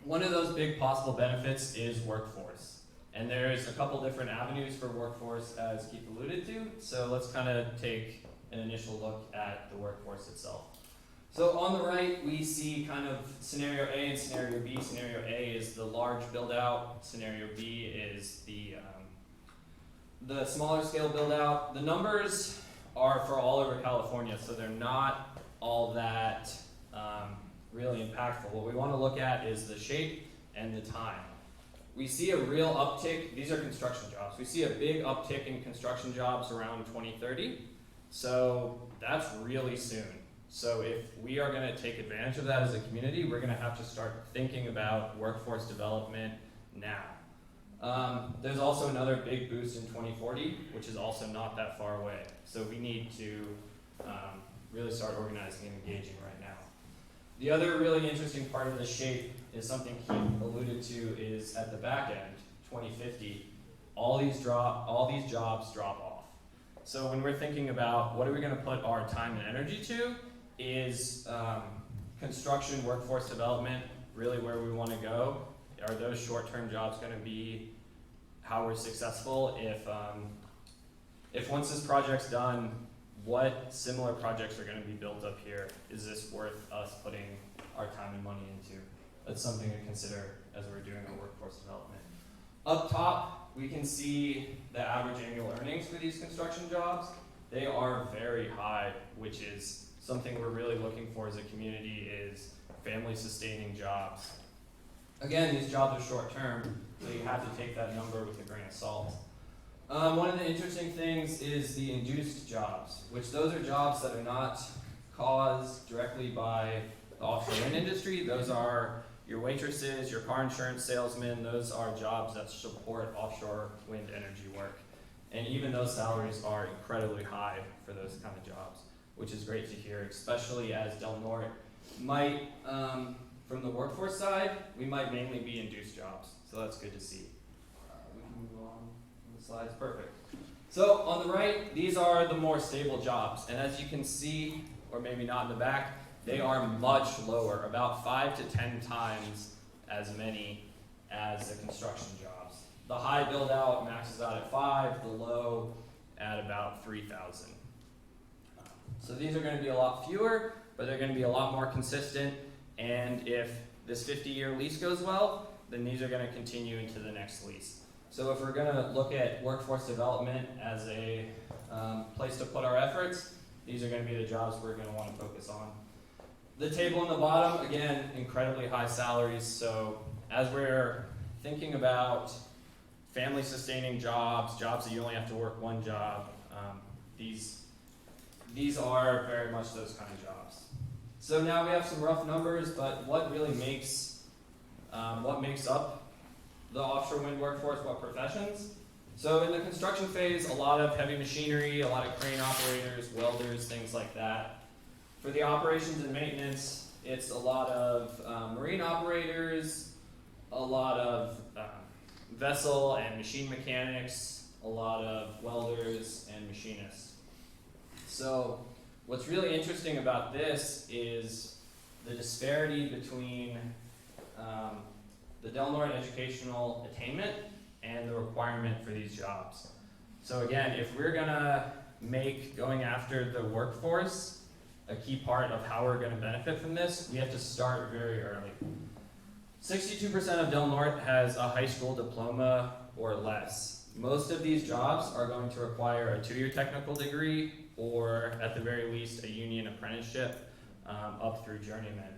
One of those big possible benefits is workforce. And there's a couple different avenues for workforce, as Keith alluded to. So let's kind of take an initial look at the workforce itself. So on the right, we see kind of scenario A and scenario B. Scenario A is the large build out. Scenario B is the smaller scale build out. The numbers are for all over California, so they're not all that really impactful. What we want to look at is the shape and the time. We see a real uptick. These are construction jobs. We see a big uptick in construction jobs around 2030. So that's really soon. So if we are going to take advantage of that as a community, we're going to have to start thinking about workforce development now. There's also another big boost in 2040, which is also not that far away. So we need to really start organizing and engaging right now. The other really interesting part of the shape is something Keith alluded to, is at the back end, 2050, all these jobs drop off. So when we're thinking about what are we going to put our time and energy to, is construction, workforce development really where we want to go? Are those short-term jobs going to be how we're successful? If once this project's done, what similar projects are going to be built up here? Is this worth us putting our time and money into? That's something to consider as we're doing our workforce development. Up top, we can see the average annual earnings for these construction jobs. They are very high, which is something we're really looking for as a community, is family-sustaining jobs. Again, these jobs are short-term, so you have to take that number with a grain of salt. One of the interesting things is the induced jobs, which those are jobs that are not caused directly by the offshore wind industry. Those are your waitresses, your car insurance salesmen. Those are jobs that support offshore wind energy work. And even those salaries are incredibly high for those kind of jobs, which is great to hear, especially as Del Norte might, from the workforce side, we might mainly be induced jobs. So that's good to see. We can move on the slides. Perfect. So on the right, these are the more stable jobs. And as you can see, or maybe not in the back, they are much lower, about 5 to 10 times as many as the construction jobs. The high build out maxes out at 5, the low at about 3,000. So these are going to be a lot fewer, but they're going to be a lot more consistent. And if this 50-year lease goes well, then these are going to continue into the next lease. So if we're going to look at workforce development as a place to put our efforts, these are going to be the jobs we're going to want to focus on. The table on the bottom, again, incredibly high salaries. So as we're thinking about family-sustaining jobs, jobs that you only have to work one job, these are very much those kind of jobs. So now we have some rough numbers, but what really makes up the offshore wind workforce, what professions? So in the construction phase, a lot of heavy machinery, a lot of crane operators, welders, things like that. For the operations and maintenance, it's a lot of marine operators, a lot of vessel and machine mechanics, a lot of welders and machinists. So what's really interesting about this is the disparity between the Del Norte educational attainment and the requirement for these jobs. So again, if we're gonna make going after the workforce a key part of how we're gonna benefit from this, we have to start very early. 62% of Del Norte has a high school diploma or less. Most of these jobs are going to require a 2-year technical degree or at the very least a union apprenticeship up through journeyman.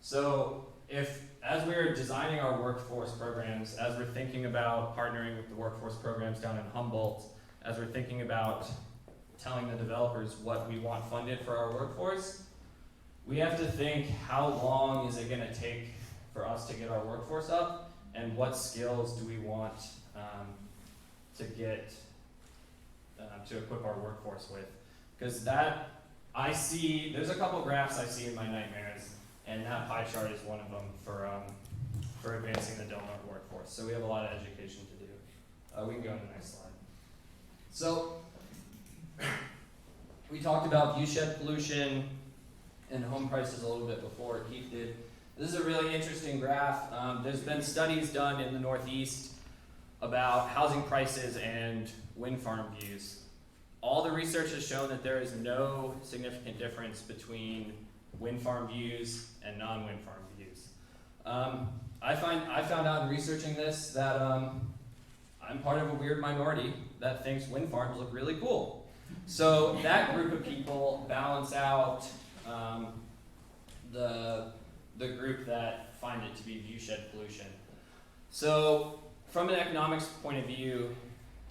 So as we're designing our workforce programs, as we're thinking about partnering with the workforce programs down in Humboldt, as we're thinking about telling the developers what we want funded for our workforce, we have to think how long is it going to take for us to get our workforce up, and what skills do we want to get to equip our workforce with. Because there's a couple graphs I see in my nightmares, and that pie chart is one of them for advancing the Del Norte workforce. So we have a lot of education to do. We can go to the next slide. So we talked about viewshed pollution and home prices a little bit before, Keith did. This is a really interesting graph. There's been studies done in the Northeast about housing prices and wind farm views. All the research has shown that there is no significant difference between wind farm views and non-wind farm views. I found out in researching this that I'm part of a weird minority that thinks wind farms look really cool. So that group of people balance out the group that find it to be viewshed pollution. So from an economics point of view,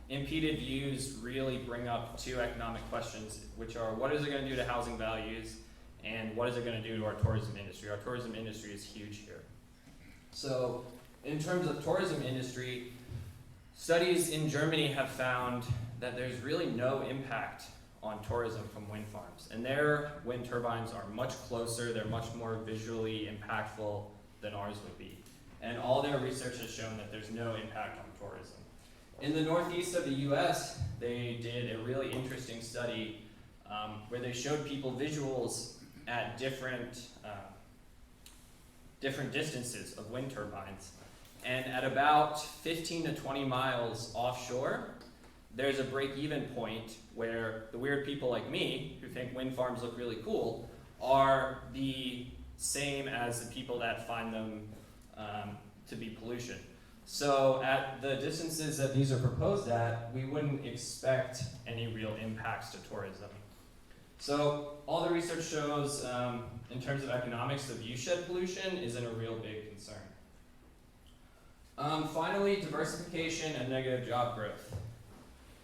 impeded views really bring up two economic questions, which are what is it going to do to housing values and what is it going to do to our tourism industry? Our tourism industry is huge here. So in terms of tourism industry, studies in Germany have found that there's really no impact on tourism from wind farms. And their wind turbines are much closer, they're much more visually impactful than ours would be. And all their research has shown that there's no impact on tourism. In the northeast of the US, they did a really interesting study where they showed people visuals at different distances of wind turbines. And at about 15 to 20 miles offshore, there's a break-even point where the weird people like me, who think wind farms look really cool, are the same as the people that find them to be pollution. So at the distances that these are proposed at, we wouldn't expect any real impacts to tourism. So all the research shows, in terms of economics, the viewshed pollution isn't a real big concern. Finally, diversification and negative job growth.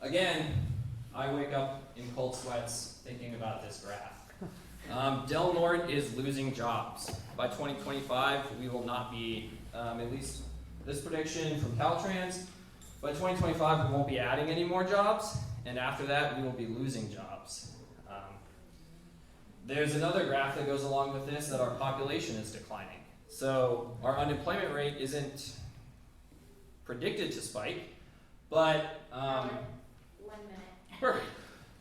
Again, I wake up in cold sweats thinking about this graph. Del Norte is losing jobs. By 2025, we will not be, at least this prediction from Caltrans, by 2025 we won't be adding any more jobs, and after that we will be losing jobs. There's another graph that goes along with this, that our population is declining. So our unemployment rate isn't predicted to spike, but 1 minute.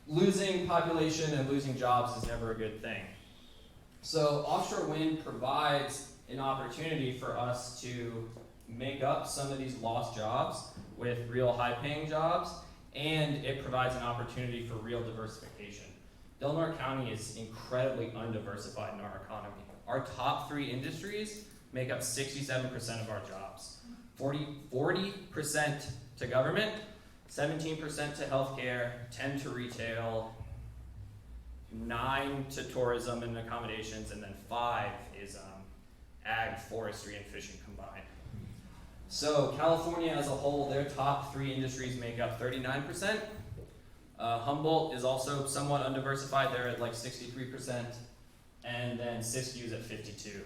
losing population and losing jobs is never a good thing. So offshore wind provides an opportunity for us to make up some of these lost jobs with real high-paying jobs, and it provides an opportunity for real diversification. Del Norte County is incredibly undiversified in our economy. Our top 3 industries make up 67% of our jobs. 40% to government, 17% to healthcare, 10% to retail, 9% to tourism and accommodations, and then 5% is ag, forestry, and fishing combined. So California as a whole, their top 3 industries make up 39%. Humboldt is also somewhat undiversified. They're at like 63%, and then Siskiyou is at 52%.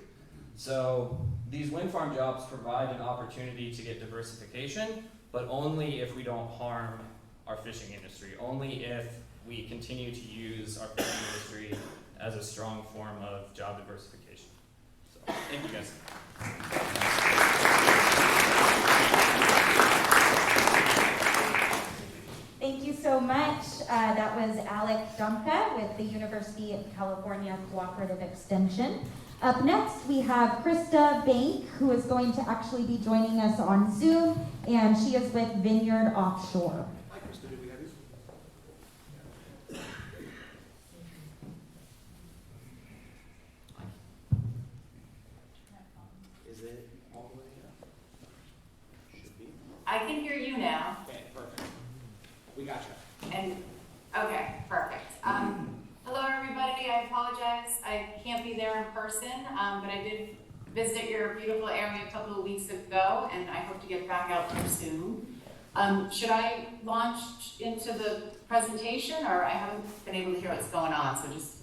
So these wind farm jobs provide an opportunity to get diversification, but only if we don't harm our fishing industry, only if we continue to use our fishing industry as a strong form of job diversification. So, thank you guys. Thank you so much. That was Alec Dumka with the University of California Cooperative Extension. Up next, we have Krista Bank, who is going to actually be joining us on Zoom, and she is with Vineyard Offshore. Hi, Krista. Do we have this? Is it all the way up? Should be. I can hear you now. Okay, perfect. We got you. And okay, perfect. Hello, everybody. I apologize. I can't be there in person, but I did visit your beautiful area a couple of weeks ago, and I hope to get back out there soon. Should I launch into the presentation, or I haven't been able to hear what's going on, so just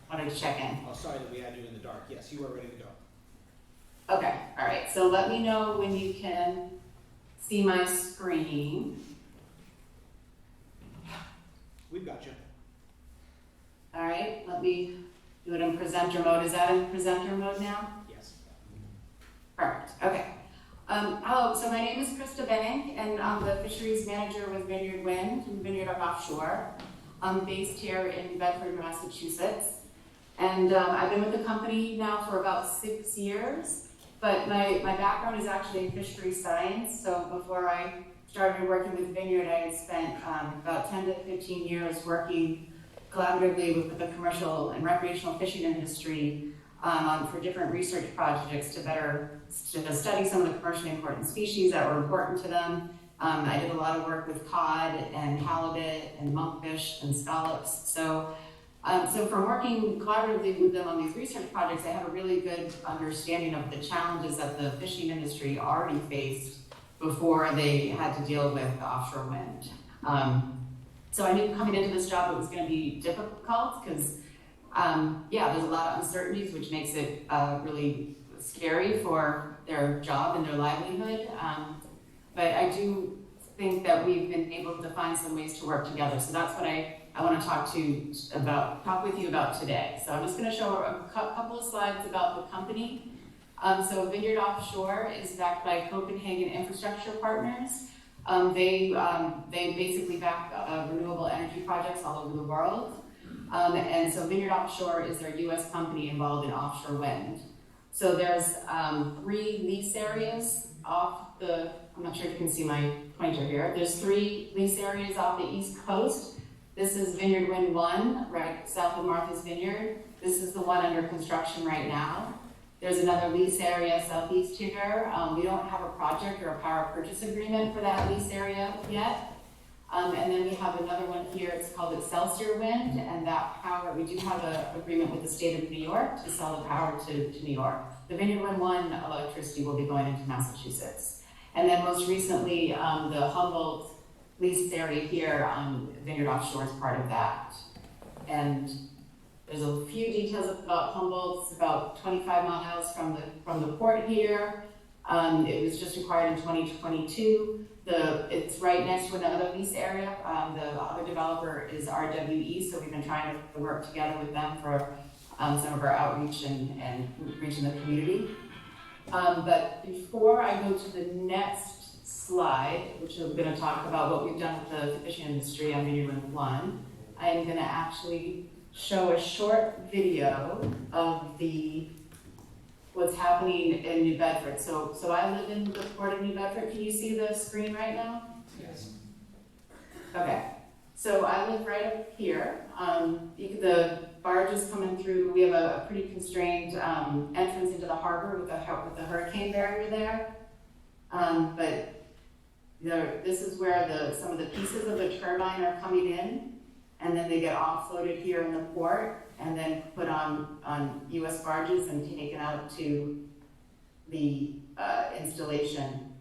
wanted to check in. Oh, sorry that we had you in the dark. Yes, you are ready to go. Okay, all right. So let me know when you can see my screen. We've got you. All right, let me do it in presenter mode. Is that in presenter mode now? Yes. Perfect, okay. Hello, so my name is Krista Benning, and I'm the fisheries manager with Vineyard Wind and Vineyard Offshore. I'm based here in Bedford, Massachusetts. And I've been with the company now for about 6 years, but my background is actually in fishery science. So before I started working with Vineyard, I had spent about 10 to 15 years working collaboratively with the commercial and recreational fishing industry for different research projects to study some of the commercially important species that were important to them. I did a lot of work with cod and halibut and monkfish and scallops. So from working collaboratively with them on these research projects, I have a really good understanding of the challenges that the fishing industry already faced before they had to deal with offshore wind. So I knew coming into this job it was going to be difficult because, there's a lot of uncertainties, which makes it really scary for their job and their livelihood. But I do think that we've been able to find some ways to work together. So that's what I want to talk with you about today. So I'm just going to show a couple of slides about the company. So Vineyard Offshore is backed by Copenhagen Infrastructure Partners. They basically back renewable energy projects all over the world. And so Vineyard Offshore is their US company involved in offshore wind. So there's 3 lease areas off the, I'm not sure if you can see my pointer here. There's 3 lease areas off the East Coast. This is Vineyard Wind 1, right south of Martha's Vineyard. This is the one under construction right now. There's another lease area southeast here. We don't have a project or a power purchase agreement for that lease area yet. And then we have another one here, it's called Excelsior Wind, and that power, we do have an agreement with the state of New York to sell the power to New York. The Vineyard Wind 1 electricity will be going into Massachusetts. And then most recently, the Humboldt lease area here, Vineyard Offshore is part of that. And there's a few details about Humboldt. It's about 25 miles from the port here. It was just acquired in 2022. It's right next to another lease area. The other developer is RWE, so we've been trying to work together with them for some of our outreach and reaching the community. But before I go to the next slide, which I'm going to talk about what we've done with the fishing industry on Vineyard Wind 1, I am going to actually show a short video of what's happening in New Bedford. So I live in the port of New Bedford. Can you see the screen right now? Yes. Okay. So I live right up here. The barge is coming through. We have a pretty constrained entrance into the harbor with the hurricane barrier there. But this is where some of the pieces of the turbine are coming in, and then they get offloaded here in the port, and then put on U.S. barges and taken out to the installation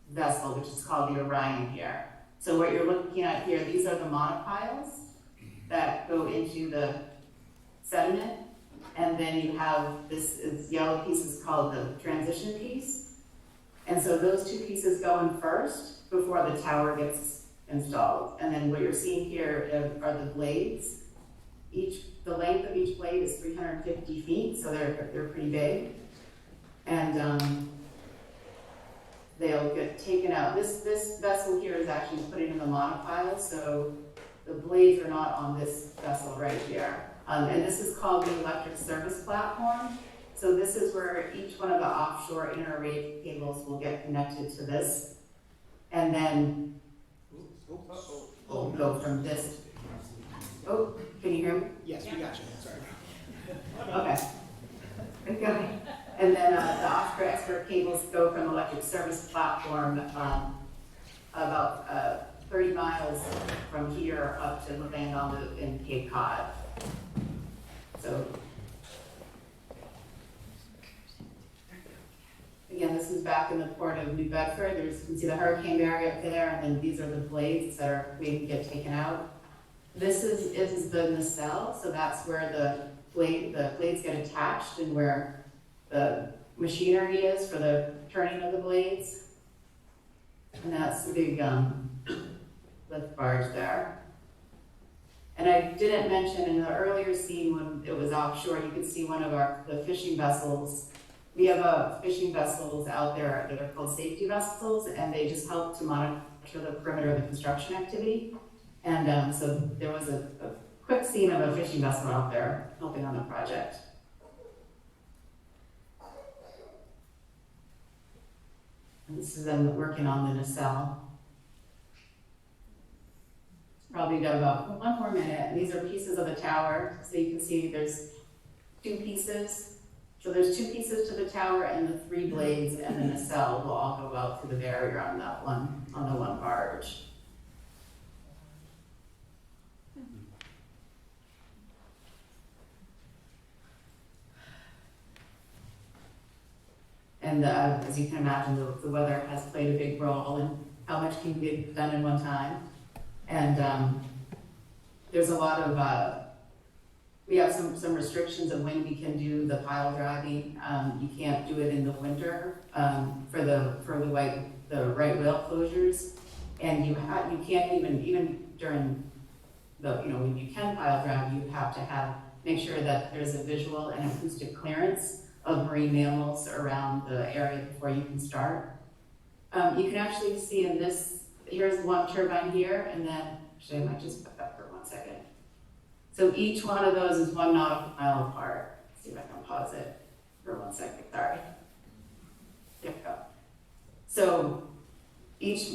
vessel, which is called the Orion here. So what you're looking at here, these are the monopiles that go into the sediment, and then you have this yellow piece is called the transition piece. And so those 2 pieces go in first before the tower gets installed. And then what you're seeing here are the blades. The length of each blade is 350 feet, so they're pretty big. And they'll get taken out. This vessel here is actually put in the monopile, so the blades are not on this vessel right here. And this is called the electric service platform. So this is where each one of the offshore interarray cables will get connected to this. And then we'll go from this. Oh, can you hear me? Yes, we got you. Sorry. Okay. Okay. And then the offshore expert cables go from electric service platform about 30 miles from here up to Lavandon in Cape Cod. So again, this is back in the port of New Bedford. You can see the hurricane barrier up there, and then these are the blades that are waiting to get taken out. This is the nacelle, so that's where the blades get attached and where the machinery is for the turning of the blades. And that's the big lift barge there. And I didn't mention in the earlier scene when it was offshore, you could see one of the fishing vessels. We have fishing vessels out there that are called safety vessels, and they just help to monitor the perimeter of the construction activity. And so there was a quick scene of a fishing vessel out there helping on the project. And this is them working on the nacelle. Probably got about 1 more minute. These are pieces of the tower. So you can see there's 2 pieces. So there's 2 pieces to the tower, and the 3 blades and the nacelle will all go out through the barrier on the one barge. And as you can imagine, the weather has played a big role in how much can get done in one time. And there's a lot of we have some restrictions of when we can do the pile driving. You can't do it in the winter for the right whale closures, and you can't even during the when you can pile drive, you have to make sure that there's a visual and acoustic clearance of marine mammals around the area before you can start. You can actually see in this, here's one turbine here, and then, actually I might just back up for 1 second. So each one of those is 1 nautical mile apart. Let's see if I can pause it for 1 second, sorry. There we go. So each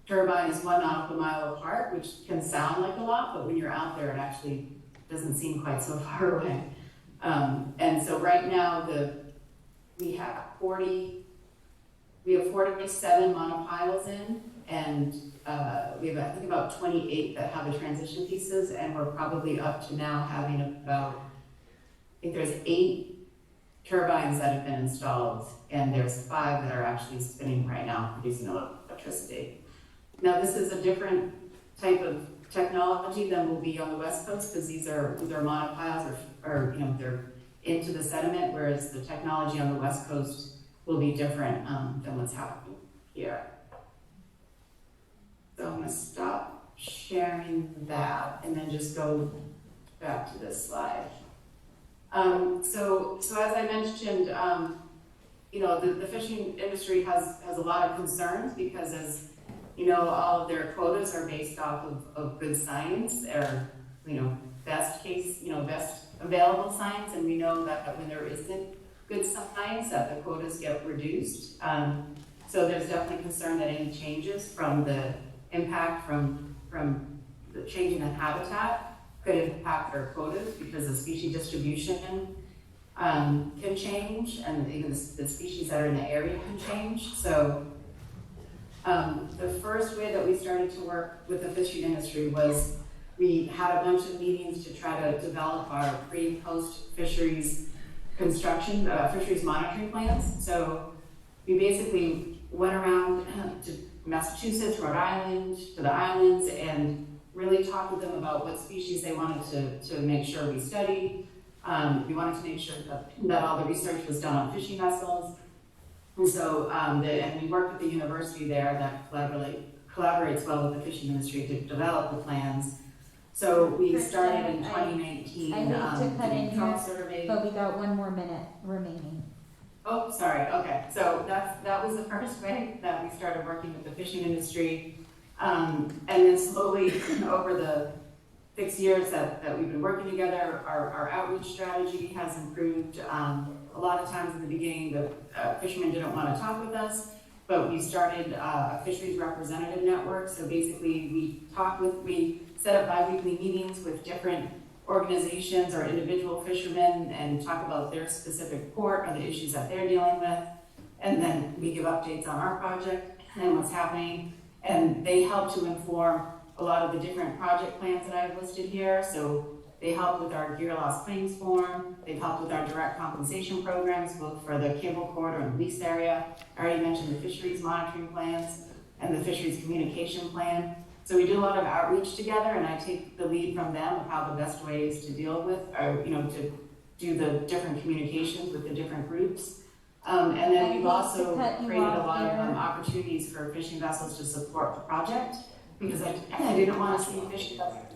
turbine is 1 nautical mile apart, which can sound like a lot, but when you're out there, it actually doesn't seem quite so far away. And so right now, we have 47 monopiles in, and we have, I think, about 28 that have the transition pieces, and we're probably up to now having about, I think there's 8 turbines that have been installed, and there's 5 that are actually spinning right now, producing electricity. Now, this is a different type of technology than will be on the West Coast, because these are monopiles, or they're into the sediment, whereas the technology on the West Coast will be different than what's happening here. So I'm going to stop sharing that and then just go back to this slide. So as I mentioned, the fishing industry has a lot of concerns because, as you know, all of their quotas are based off of good science, or best available science, and we know that when there isn't good science, that the quotas get reduced. So there's definitely concern that any changes from the impact from the changing the habitat could impact their quotas, because the species distribution can change, and even the species that are in the area can change. So the first way that we started to work with the fishing industry was we had a bunch of meetings to try to develop our pre and post fisheries construction, fisheries monitoring plans. So we basically went around to Massachusetts, Rhode Island, to the islands, and really talked with them about what species they wanted to make sure we studied. We wanted to make sure that all the research was done on fishing vessels. And so, and we worked with the university there that collaborates well with the fishing industry to develop the plans. So we started in 2019. I hate to cut in here, survey. but we got 1 more minute remaining. Oh, sorry, okay. So that was the first way that we started working with the fishing industry. And then slowly, over the 6 years that we've been working together, our outreach strategy has improved. A lot of times in the beginning, the fishermen didn't want to talk with us, but we started a fisheries representative network. So basically, we set up bi-weekly meetings with different organizations or individual fishermen and talk about their specific port or the issues that they're dealing with. And then we give updates on our project and what's happening. And they help to inform a lot of the different project plans that I've listed here. So they help with our gear loss claims form. They've helped with our direct compensation programs, both for the cable corridor and lease area. I already mentioned the fisheries monitoring plans and the fisheries communication plan. So we do a lot of outreach together, and I take the lead from them of how the best way is to deal with, or to do the different communications with the different groups. And then we've also created a lot of opportunities for fishing vessels to support the project, because I didn't want to see fishing vessels.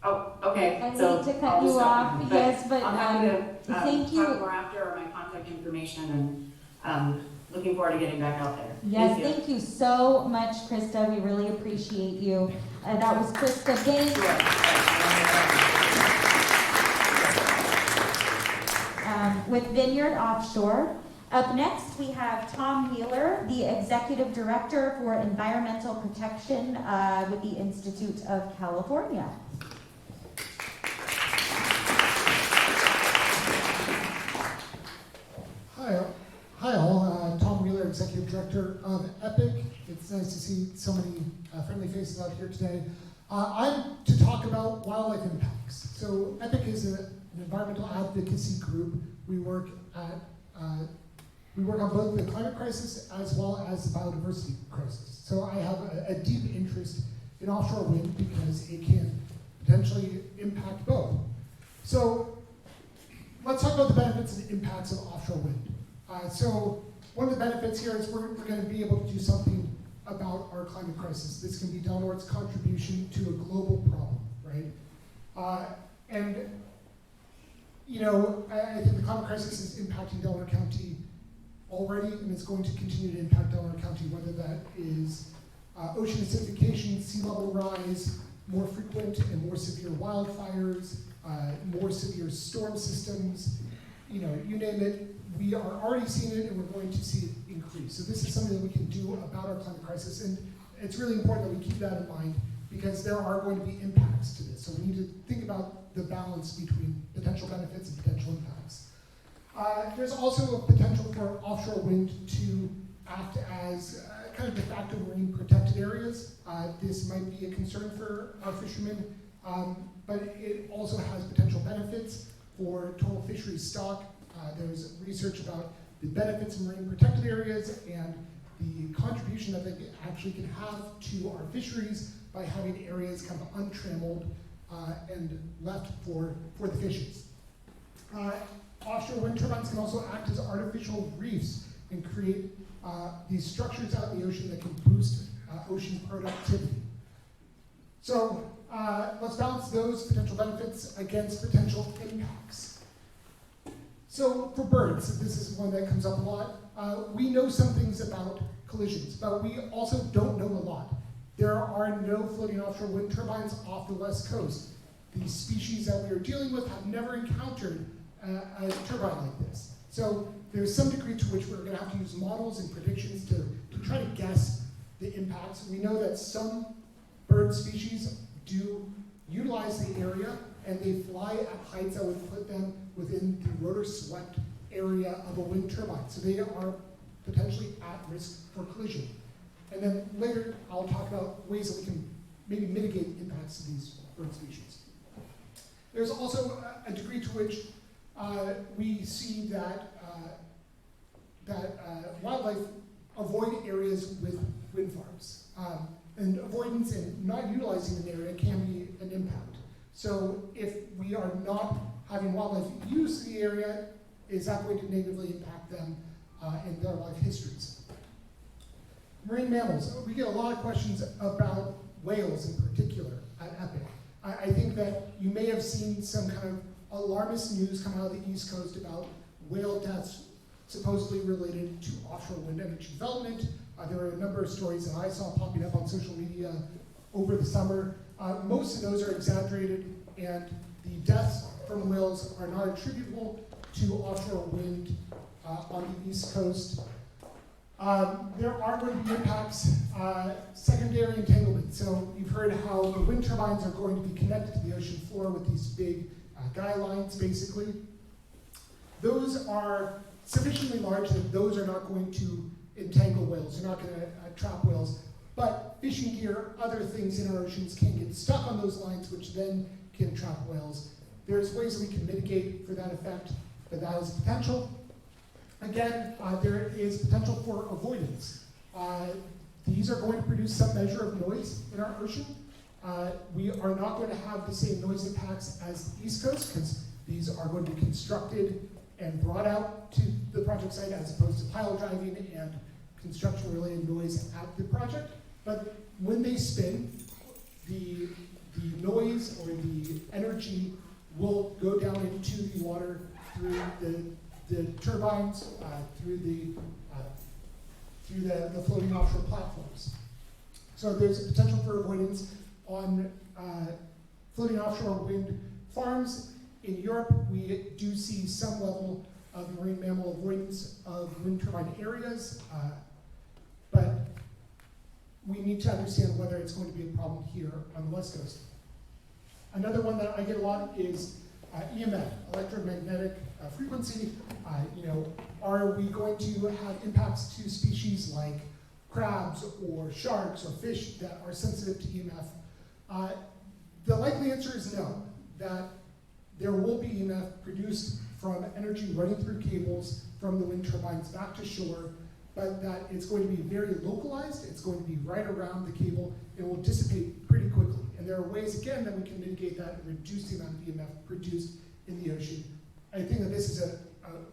Oh, okay. I need to cut you off, yes, but I'm happy to thank you. talk more after, or my contact information, and looking forward to getting back out there. Yes, thank you so much, Krista. We really appreciate you. That was Krista Bain. With Vineyard Offshore. Up next, we have Tom Wheeler, the Executive Director for Environmental Protection with the Institute of California. Hi all, Tom Wheeler, Executive Director of EPIC. It's nice to see so many friendly faces out here today. I'm to talk about wildlife impacts. So EPIC is an environmental advocacy group. We work on both the climate crisis as well as the biodiversity crisis. So I have a deep interest in offshore wind because it can potentially impact both. So let's talk about the benefits and impacts of offshore wind. So one of the benefits here is we're going to be able to do something about our climate crisis. This can be Delaware's contribution to a global problem, right? And you know, I think the climate crisis is impacting Delaware County already, and it's going to continue to impact Delaware County, whether that is ocean acidification, sea level rise, more frequent and more severe wildfires, more severe storm systems, you know, you name it. We are already seeing it, and we're going to see it increase. So this is something that we can do about our climate crisis, and it's really important that we keep that in mind because there are going to be impacts to this. So we need to think about the balance between potential benefits and potential impacts. There's also a potential for offshore wind to act as kind of de facto marine protected areas. This might be a concern for our fishermen, but it also has potential benefits for total fisheries stock. There's research about the benefits of marine protected areas and the contribution that they actually can have to our fisheries by having areas kind of untrammeled and left for the fishes. Offshore wind turbines can also act as artificial reefs and create these structures out in the ocean that can boost ocean productivity. So let's balance those potential benefits against potential impacts. So for birds, this is one that comes up a lot. We know some things about collisions, but we also don't know a lot. There are no floating offshore wind turbines off the West Coast. The species that we are dealing with have never encountered a turbine like this. So there's some degree to which we're going to have to use models and predictions to try to guess the impacts. We know that some bird species do utilize the area, and they fly at heights that would put them within the rotor swept area of a wind turbine. So they are potentially at risk for collision. And then later, I'll talk about ways that we can maybe mitigate the impacts of these bird species. There's also a degree to which we see that wildlife avoid areas with wind farms. And avoidance and not utilizing an area can be an impact. So if we are not having wildlife use the area, is that going to negatively impact them in their life histories? Marine mammals. We get a lot of questions about whales in particular at EPIC. I think that you may have seen some kind of alarmist news come out of the East Coast about whale deaths supposedly related to offshore wind energy development. There were a number of stories that I saw popping up on social media over the summer. Most of those are exaggerated, and the deaths from whales are not attributable to offshore wind on the East Coast. There are going to be impacts, secondary entanglement. So you've heard how the wind turbines are going to be connected to the ocean floor with these big guy lines, basically. Those are sufficiently large that those are not going to entangle whales. They're not going to trap whales. But fishing gear, other things in our oceans can get stuck on those lines, which then can trap whales. There's ways that we can mitigate for that effect, but that is potential. Again, there is potential for avoidance. These are going to produce some measure of noise in our ocean. We are not going to have the same noise impacts as the East Coast, because these are going to be constructed and brought out to the project site as opposed to pile driving and construction-related noise at the project. But when they spin, the noise or the energy will go down into the water through the turbines, through the floating offshore platforms. So there's a potential for avoidance on floating offshore wind farms. In Europe, we do see some level of marine mammal avoidance of wind turbine areas, but we need to understand whether it's going to be a problem here on the West Coast. Another one that I get a lot is EMF, electromagnetic frequency. Are we going to have impacts to species like crabs or sharks or fish that are sensitive to EMF? The likely answer is no, that there will be EMF produced from energy running through cables from the wind turbines back to shore, but that it's going to be very localized, it's going to be right around the cable, it will dissipate pretty quickly. And there are ways, again, that we can mitigate that and reduce the amount of EMF produced in the ocean. I think that this is a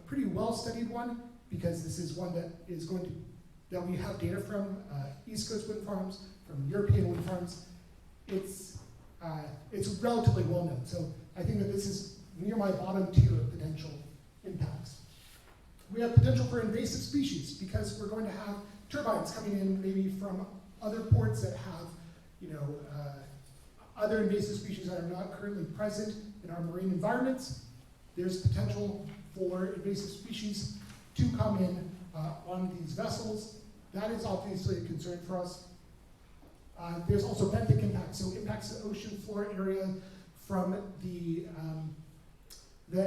pretty well-studied one because this is one that is going to, that we have data from East Coast wind farms, from European wind farms. It's relatively well known. So I think that this is near my bottom tier of potential impacts. We have potential for invasive species because we're going to have turbines coming in maybe from other ports that have, other invasive species that are not currently present in our marine environments. There's potential for invasive species to come in on these vessels. That is obviously a concern for us. There's also benthic impacts, so impacts to the ocean floor area from the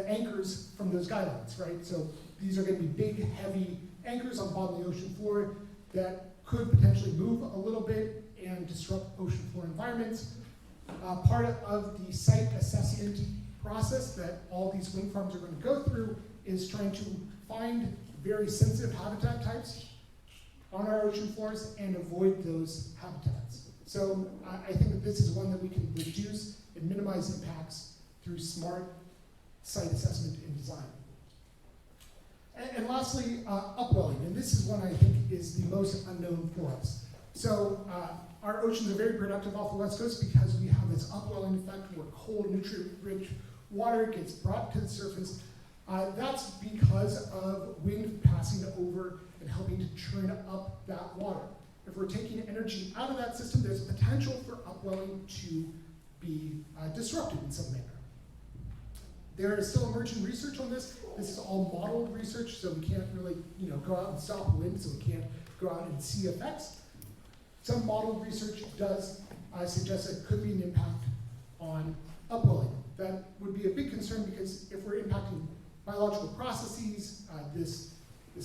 anchors from those guidelines, right? So these are going to be big, heavy anchors on the bottom of the ocean floor that could potentially move a little bit and disrupt ocean floor environments. Part of the site assessment process that all these wind farms are going to go through is trying to find very sensitive habitat types on our ocean floors and avoid those habitats. So I think that this is one that we can reduce and minimize impacts through smart site assessment and design. And lastly, upwelling, and this is one I think is the most unknown for us. So our oceans are very productive off the West Coast because we have this upwelling effect where cold, nutrient-rich water gets brought to the surface. That's because of wind passing over and helping to churn up that water. If we're taking energy out of that system, there's a potential for upwelling to be disrupted in some manner. There is still emerging research on this. This is all modeled research, so we can't really go out and stop wind, so we can't go out and see effects. Some modeled research does suggest that it could be an impact on upwelling. That would be a big concern because if we're impacting biological processes, this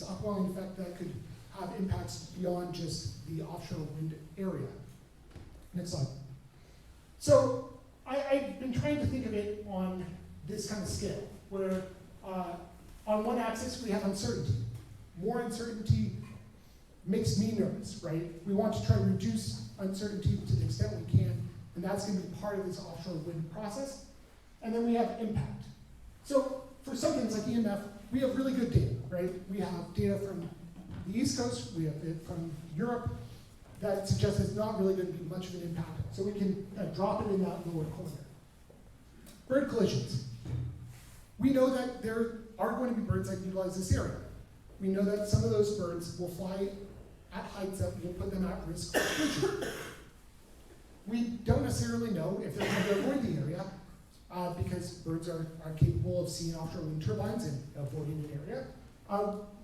upwelling effect that could have impacts beyond just the offshore wind area. Next slide. So I've been trying to think of it on this kind of scale, where on one axis we have uncertainty. More uncertainty makes me nervous, right? We want to try to reduce uncertainty to the extent we can, and that's going to be part of this offshore wind process. And then we have impact. So for some things like EMF, we have really good data, right? We have data from the East Coast, we have it from Europe, that suggests it's not really going to be much of an impact. So we can drop it in that lower corner. Bird collisions. We know that there are going to be birds that utilize this area. We know that some of those birds will fly at heights that will put them at risk of collision. We don't necessarily know if they're going to avoid the area because birds are capable of seeing offshore wind turbines and avoiding an area.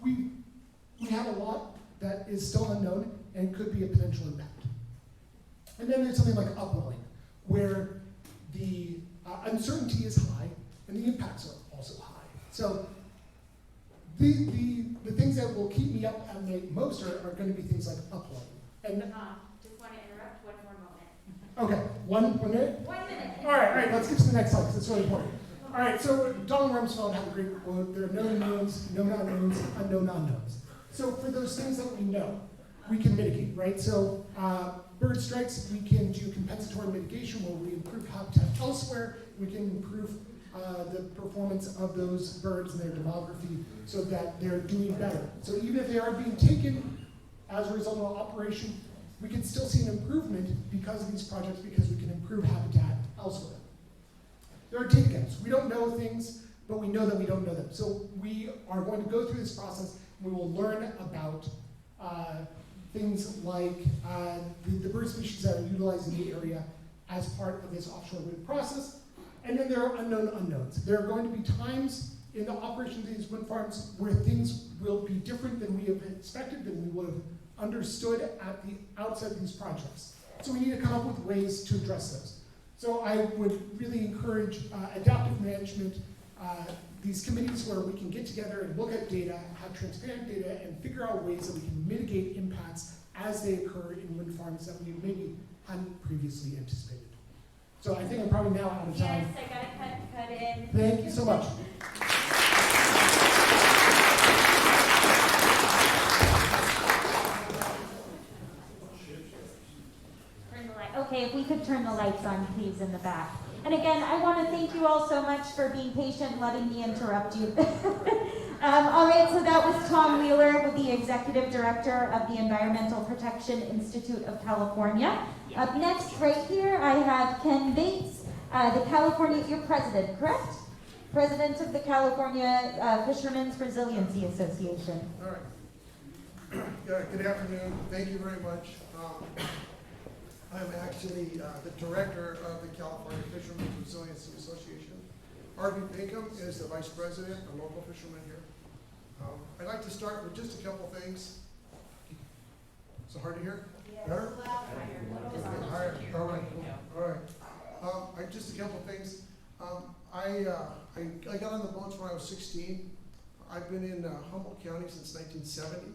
We have a lot that is still unknown and could be a potential impact. And then there's something like upwelling, where the uncertainty is high and the impacts are also high. So the things that will keep me up at night most are going to be things like upwelling. And just want to interrupt one more moment. okay, one minute? 1 minute. All right, let's get to the next slide because it's really important. All right, so Donald Rumsfeld had a great quote, there are known knowns, known unknowns, unknown unknowns. So for those things that we know, we can mitigate, right? So bird strikes, we can do compensatory mitigation where we improve habitat elsewhere. We can improve the performance of those birds and their demography so that they're doing better. So even if they are being taken as a result of an operation, we can still see an improvement because of these projects because we can improve habitat elsewhere. There are data gaps. We don't know things, but we know that we don't know them. So we are going to go through this process. We will learn about things like the bird species that are utilized in the area as part of this offshore wind process. And then there are unknown unknowns. There are going to be times in the operation of these wind farms where things will be different than we have expected, than we would have understood at the outset of these projects. So we need to come up with ways to address those. So I would really encourage adaptive management, these committees where we can get together and look at data, have transparent data, and figure out ways that we can mitigate impacts as they occur in wind farms that we maybe hadn't previously anticipated. So I think I'm probably now out of time. Yes, I gotta cut in. Thank you so much. Turn the light. Okay, if we could turn the lights on, please, in the back. And again, I want to thank you all so much for being patient and letting me interrupt you. All right, so that was Tom Wheeler, with the Executive Director of the Environmental Protection Institute of California. Up next, right here, I have Ken Bates, the California, you're president, correct? President of the California Fishermen's Resiliency Association. All right. Good afternoon. Thank you very much. I'm actually the director of the California Fishermen's Resiliency Association. Harvey Pinkham is the vice president, a local fisherman here. I'd like to start with just a couple things. Is it hard to hear? Yes, Better? loud, higher. All right. Just a couple things. I got on the boats when I was 16. I've been in Humboldt County since 1970.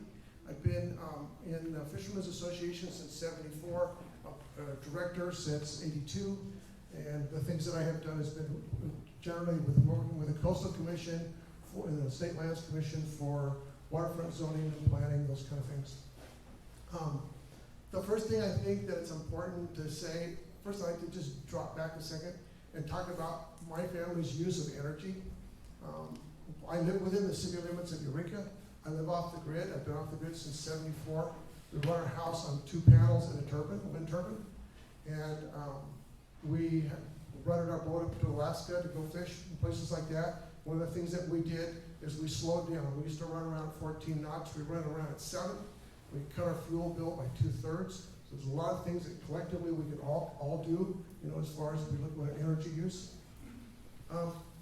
I've been in the Fishermen's Association since 74, director since 82, and the things that I have done has been generally with working with the Coastal Commission, and the State Lands Commission for waterfront zoning and planning, those kind of things. The first thing I think that it's important to say, first I'd like to just drop back a second and talk about my family's use of energy. I live within the city limits of Eureka. I live off the grid. I've been off the grid since 74. We run our house on 2 panels and a turbine, a wind turbine. And we rented our boat up to Alaska to go fish in places like that. One of the things that we did is we slowed down. We used to run around 14 knots. We run around at 7. We cut our fuel bill by 2/3. So there's a lot of things that collectively we could all do, as far as we look at energy use.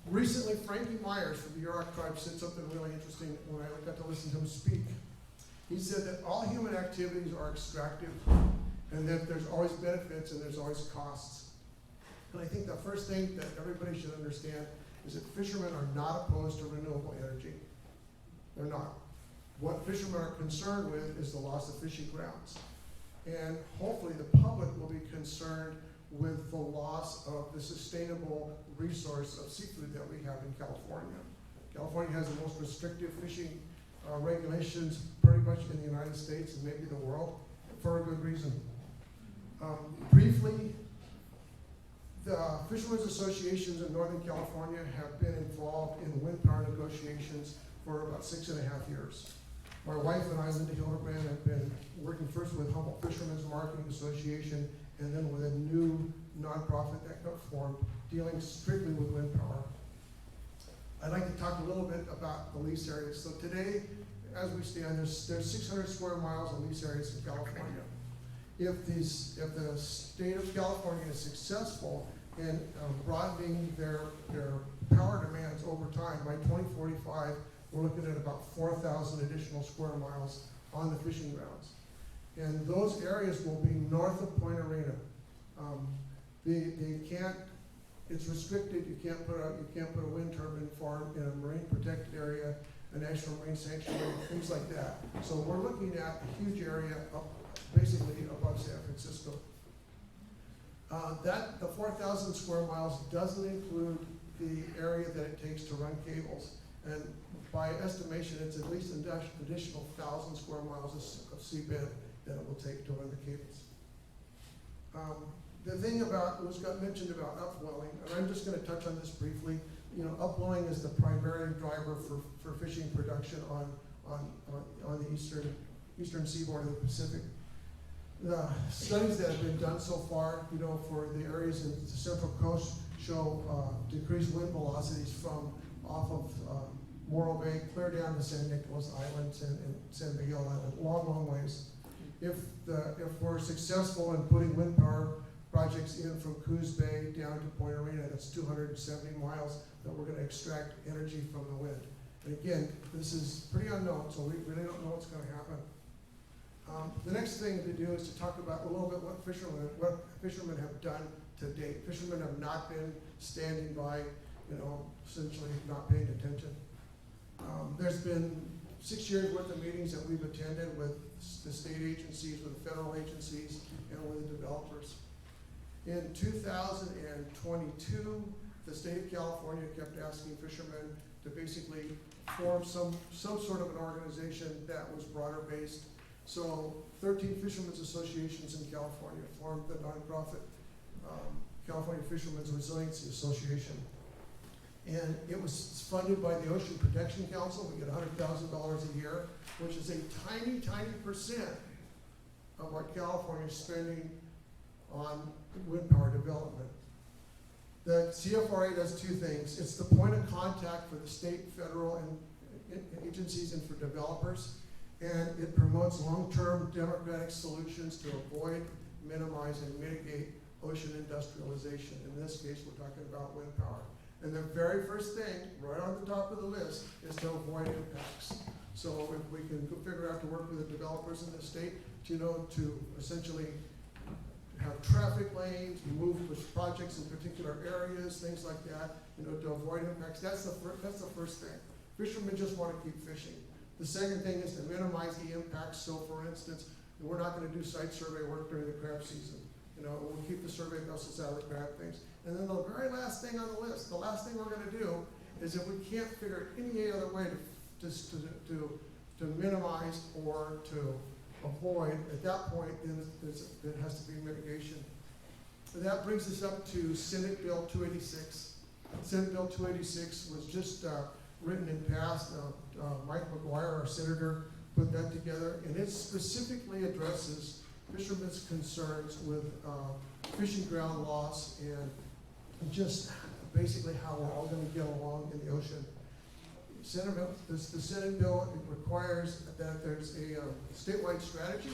Recently, Frankie Myers from the Yurok tribe said something really interesting when I got to listen to him speak. He said that all human activities are extractive, and that there's always benefits and there's always costs. And I think the first thing that everybody should understand is that fishermen are not opposed to renewable energy. They're not. What fishermen are concerned with is the loss of fishing grounds. And hopefully the public will be concerned with the loss of the sustainable resource of seafood that we have in California. California has the most restrictive fishing regulations pretty much in the United States and maybe the world, for a good reason. Briefly, the Fishermen's Associations in Northern California have been involved in wind power negotiations for about 6.5 years. My wife and I, Linda Hildebrand, have been working first with Humboldt Fishermen's Marketing Association and then with a new nonprofit that got formed dealing strictly with wind power. I'd like to talk a little bit about the lease areas. So today, as we stand, there's 600 square miles of lease areas in California. If the state of California is successful in broadening their power demands over time, by 2045, we're looking at about 4,000 additional square miles on the fishing grounds. And those areas will be north of Point Arena. It's restricted. You can't put a wind turbine farm in a marine protected area, a national marine sanctuary, things like that. So we're looking at a huge area up, basically above San Francisco. The 4,000 square miles doesn't include the area that it takes to run cables. And by estimation, it's at least an additional 1,000 square miles of seabed that it will take to run the cables. The thing about what got mentioned about upwelling, and I'm just going to touch on this briefly. Upwelling is the primary driver for fishing production on the eastern seaboard of the Pacific. The studies that have been done so far, for the areas in the Central Coast show decreased wind velocities from off of Morro Bay clear down to San Nicolas Islands and San Miguel Island, long ways. If we're successful in putting wind power projects in from Coos Bay down to Point Arena, that's 270 miles that we're going to extract energy from the wind. And again, this is pretty unknown, so we really don't know what's going to happen. The next thing to do is to talk about a little bit what fishermen have done to date. Fishermen have not been standing by, essentially not paying attention. There's been 6 years worth of meetings that we've attended with the state agencies, with the federal agencies, and with the developers. In 2022, the state of California kept asking fishermen to basically form some sort of an organization that was broader based. So 13 fishermen's associations in California formed the nonprofit California Fishermen's Resiliency Association. And it was funded by the Ocean Protection Council. We get $100,000 a year, which is a tiny, tiny percent of what California is spending on wind power development. The CFRA does two things. It's the point of contact for the state, federal, and agencies and for developers. And it promotes long-term democratic solutions to avoid, minimize, and mitigate ocean industrialization. In this case, we're talking about wind power. And the very first thing, right on the top of the list, is to avoid impacts. So if we can figure out to work with the developers in the state, to essentially have traffic lanes, move projects in particular areas, things like that, to avoid impacts. That's the first thing. Fishermen just want to keep fishing. The second thing is to minimize the impacts. So for instance, we're not going to do site survey work during the crab season. We'll keep the survey vessels out of the crab things. And then the very last thing on the list, the last thing we're going to do is if we can't figure any other way to minimize or to avoid, at that point, then there has to be mitigation. And that brings us up to Senate Bill 286. Senate Bill 286 was just written and passed. Mike McGuire, our senator, put that together, and it specifically addresses fishermen's concerns with fishing ground loss and just basically how we're all going to get along in the ocean. The Senate bill requires that there's a statewide strategy,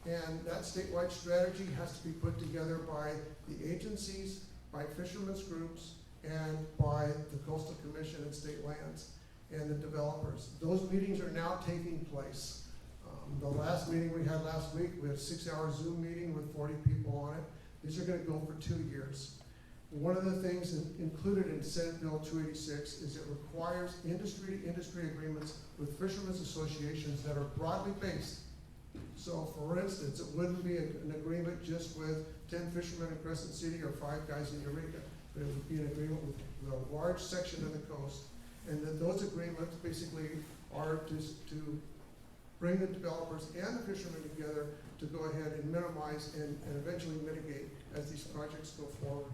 and that statewide strategy has to be put together by the agencies, by fishermen's groups, and by the Coastal Commission and state lands and the developers. Those meetings are now taking place. The last meeting we had last week, we had a 6-hour Zoom meeting with 40 people on it. These are going to go for 2 years. One of the things included in Senate Bill 286 is it requires industry-to-industry agreements with fishermen's associations that are broadly based. So for instance, it wouldn't be an agreement just with 10 fishermen in Crescent City or 5 guys in Eureka. But it would be an agreement with a large section of the coast. And then those agreements basically are to bring the developers and the fishermen together to go ahead and minimize and eventually mitigate as these projects go forward.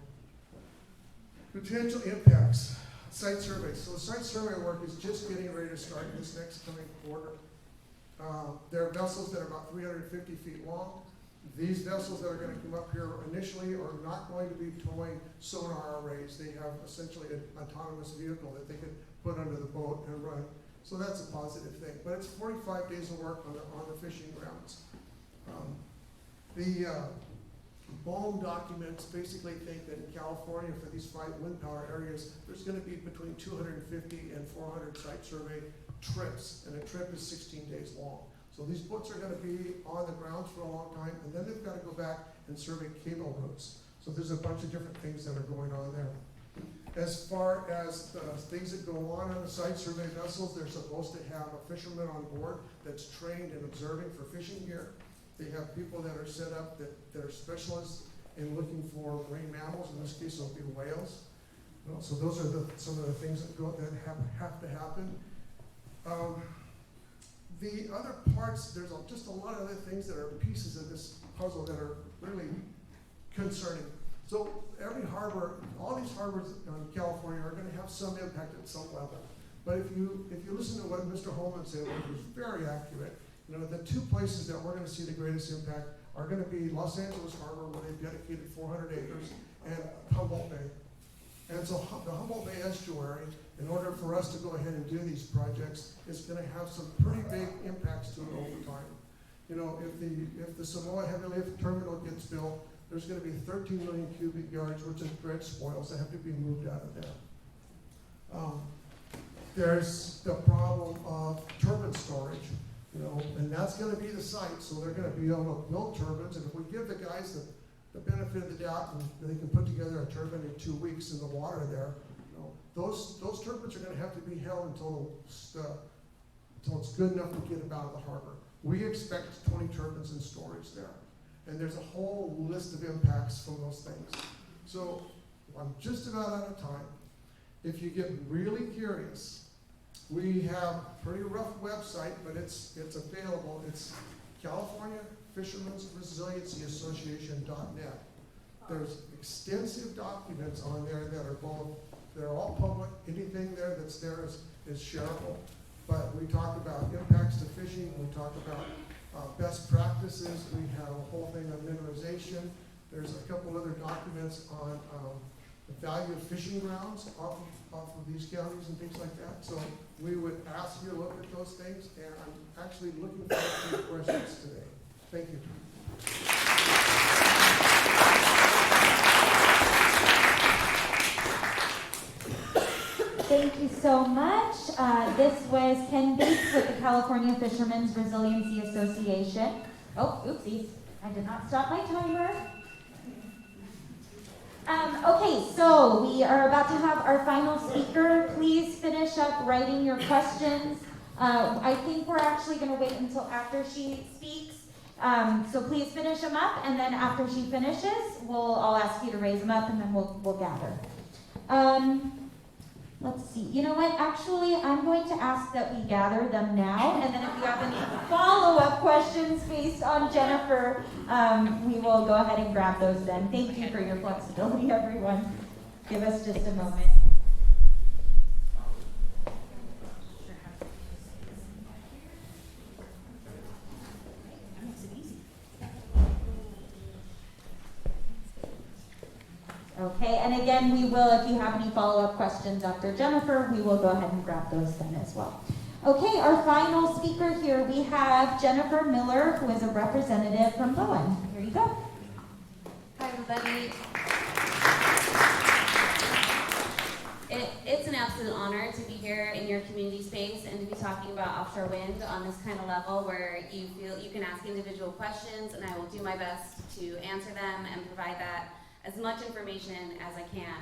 Potential impacts, site surveys. So the site survey work is just getting ready to start this next coming quarter. There are vessels that are about 350 feet long. These vessels that are going to come up here initially are not going to be towing sonar arrays. They have essentially an autonomous vehicle that they can put under the boat and run. So that's a positive thing. But it's 45 days of work on the fishing grounds. The BOEM documents basically think that in California, for these 5 wind power areas, there's going to be between 250 and 400 site survey trips, and a trip is 16 days long. So these boats are going to be on the ground for a long time, and then they've got to go back and survey cable routes. So there's a bunch of different things that are going on there. As far as things that go on the site survey vessels, they're supposed to have a fisherman on board that's trained in observing for fishing gear. They have people that are set up that are specialists in looking for marine mammals. In this case, it'll be whales. So those are some of the things that have to happen. The other parts, there's just a lot of other things that are pieces of this puzzle that are really concerning. So every harbor, all these harbors in California are going to have some impact at some level. But if you listen to what Mr. Holman said, which was very accurate, the 2 places that we're going to see the greatest impact are going to be Los Angeles Harbor, where they've dedicated 400 acres, and Humboldt Bay. And so the Humboldt Bay estuary, in order for us to go ahead and do these projects, is going to have some pretty big impacts to it over time. If the Samoa Heavy Lift Terminal gets built, there's going to be 13 million cubic yards worth of dredge spoils that have to be moved out of there. There's the problem of turbine storage. And that's going to be the site, so they're going to be able to build turbines, and if we give the guys the benefit of the doubt and they can put together a turbine in 2 weeks in the water there, those turbines are going to have to be held until it's good enough to get them out of the harbor. We expect 20 turbines in storage there, and there's a whole list of impacts from those things. So I'm just about out of time. If you get really curious, we have a pretty rough website, but it's available. It's California Fishermen's Resiliency Association.net. There's extensive documents on there that are both, they're all public. Anything there that's there is shareable. But we talk about impacts to fishing. We talk about best practices. We have a whole thing on mineralization. There's a couple other documents on the value of fishing grounds off of these counties and things like that. So we would ask you to look at those things, and I'm actually looking forward to your questions today. Thank you. Thank you so much. This was Ken Bates with the California Fishermen's Resiliency Association. Oh, oopsies. I did not stop my timer. Okay, so we are about to have our final speaker. Please finish up writing your questions. I think we're actually going to wait until after she speaks. So please finish them up, and then after she finishes, I'll ask you to raise them up, and then we'll gather. Let's see. You know what? Actually, I'm going to ask that we gather them now, and then if you have any follow-up questions based on Jennifer, we will go ahead and grab those then. Thank you for your flexibility, everyone. Give us just a moment. Okay, and again, we will, if you have any follow-up questions after Jennifer, we will go ahead and grab those then as well. Okay, our final speaker here, we have Jennifer Miller, who is a representative from Bowen. Here you go. Hi, everybody. It's an absolute honor to be here in your community space and to be talking about offshore wind on this kind of level where you feel you can ask individual questions, and I will do my best to answer them and provide that as much information as I can.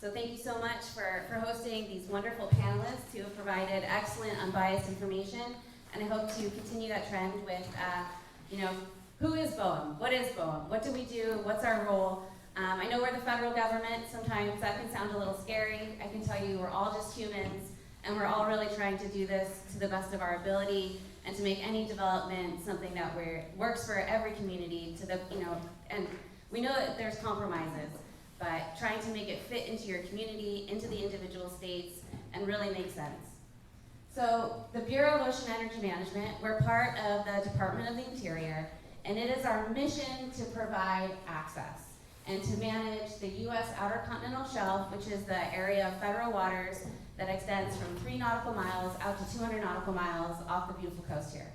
So thank you so much for hosting these wonderful panelists who have provided excellent, unbiased information, and I hope to continue that trend with, who is BOEM? What is BOEM? What do we do? What's our role? I know we're the federal government. Sometimes that can sound a little scary. I can tell you we're all just humans, and we're all really trying to do this to the best of our ability and to make any development something that works for every community and we know that there's compromises, but trying to make it fit into your community, into the individual states, and really make sense. So the Bureau of Ocean Energy Management, we're part of the Department of the Interior, and it is our mission to provide access and to manage the U.S. Outer Continental Shelf, which is the area of federal waters that extends from 3 nautical miles out to 200 nautical miles off the beautiful coast here.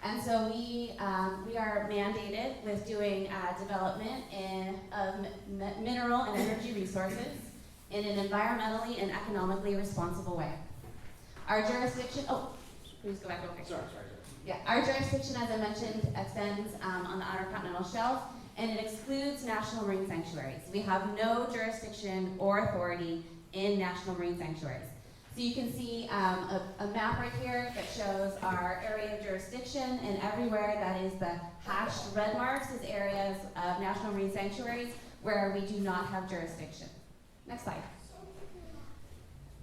And so we are mandated with doing development of mineral and energy resources in an environmentally and economically responsible way. Our jurisdiction, please go back real quick. Sorry. Yeah, our jurisdiction, as I mentioned, extends on the Outer Continental Shelf, and it excludes national marine sanctuaries. We have no jurisdiction or authority in national marine sanctuaries. So you can see a map right here that shows our area of jurisdiction, and everywhere that is the hashed red marks is areas of national marine sanctuaries where we do not have jurisdiction. Next slide.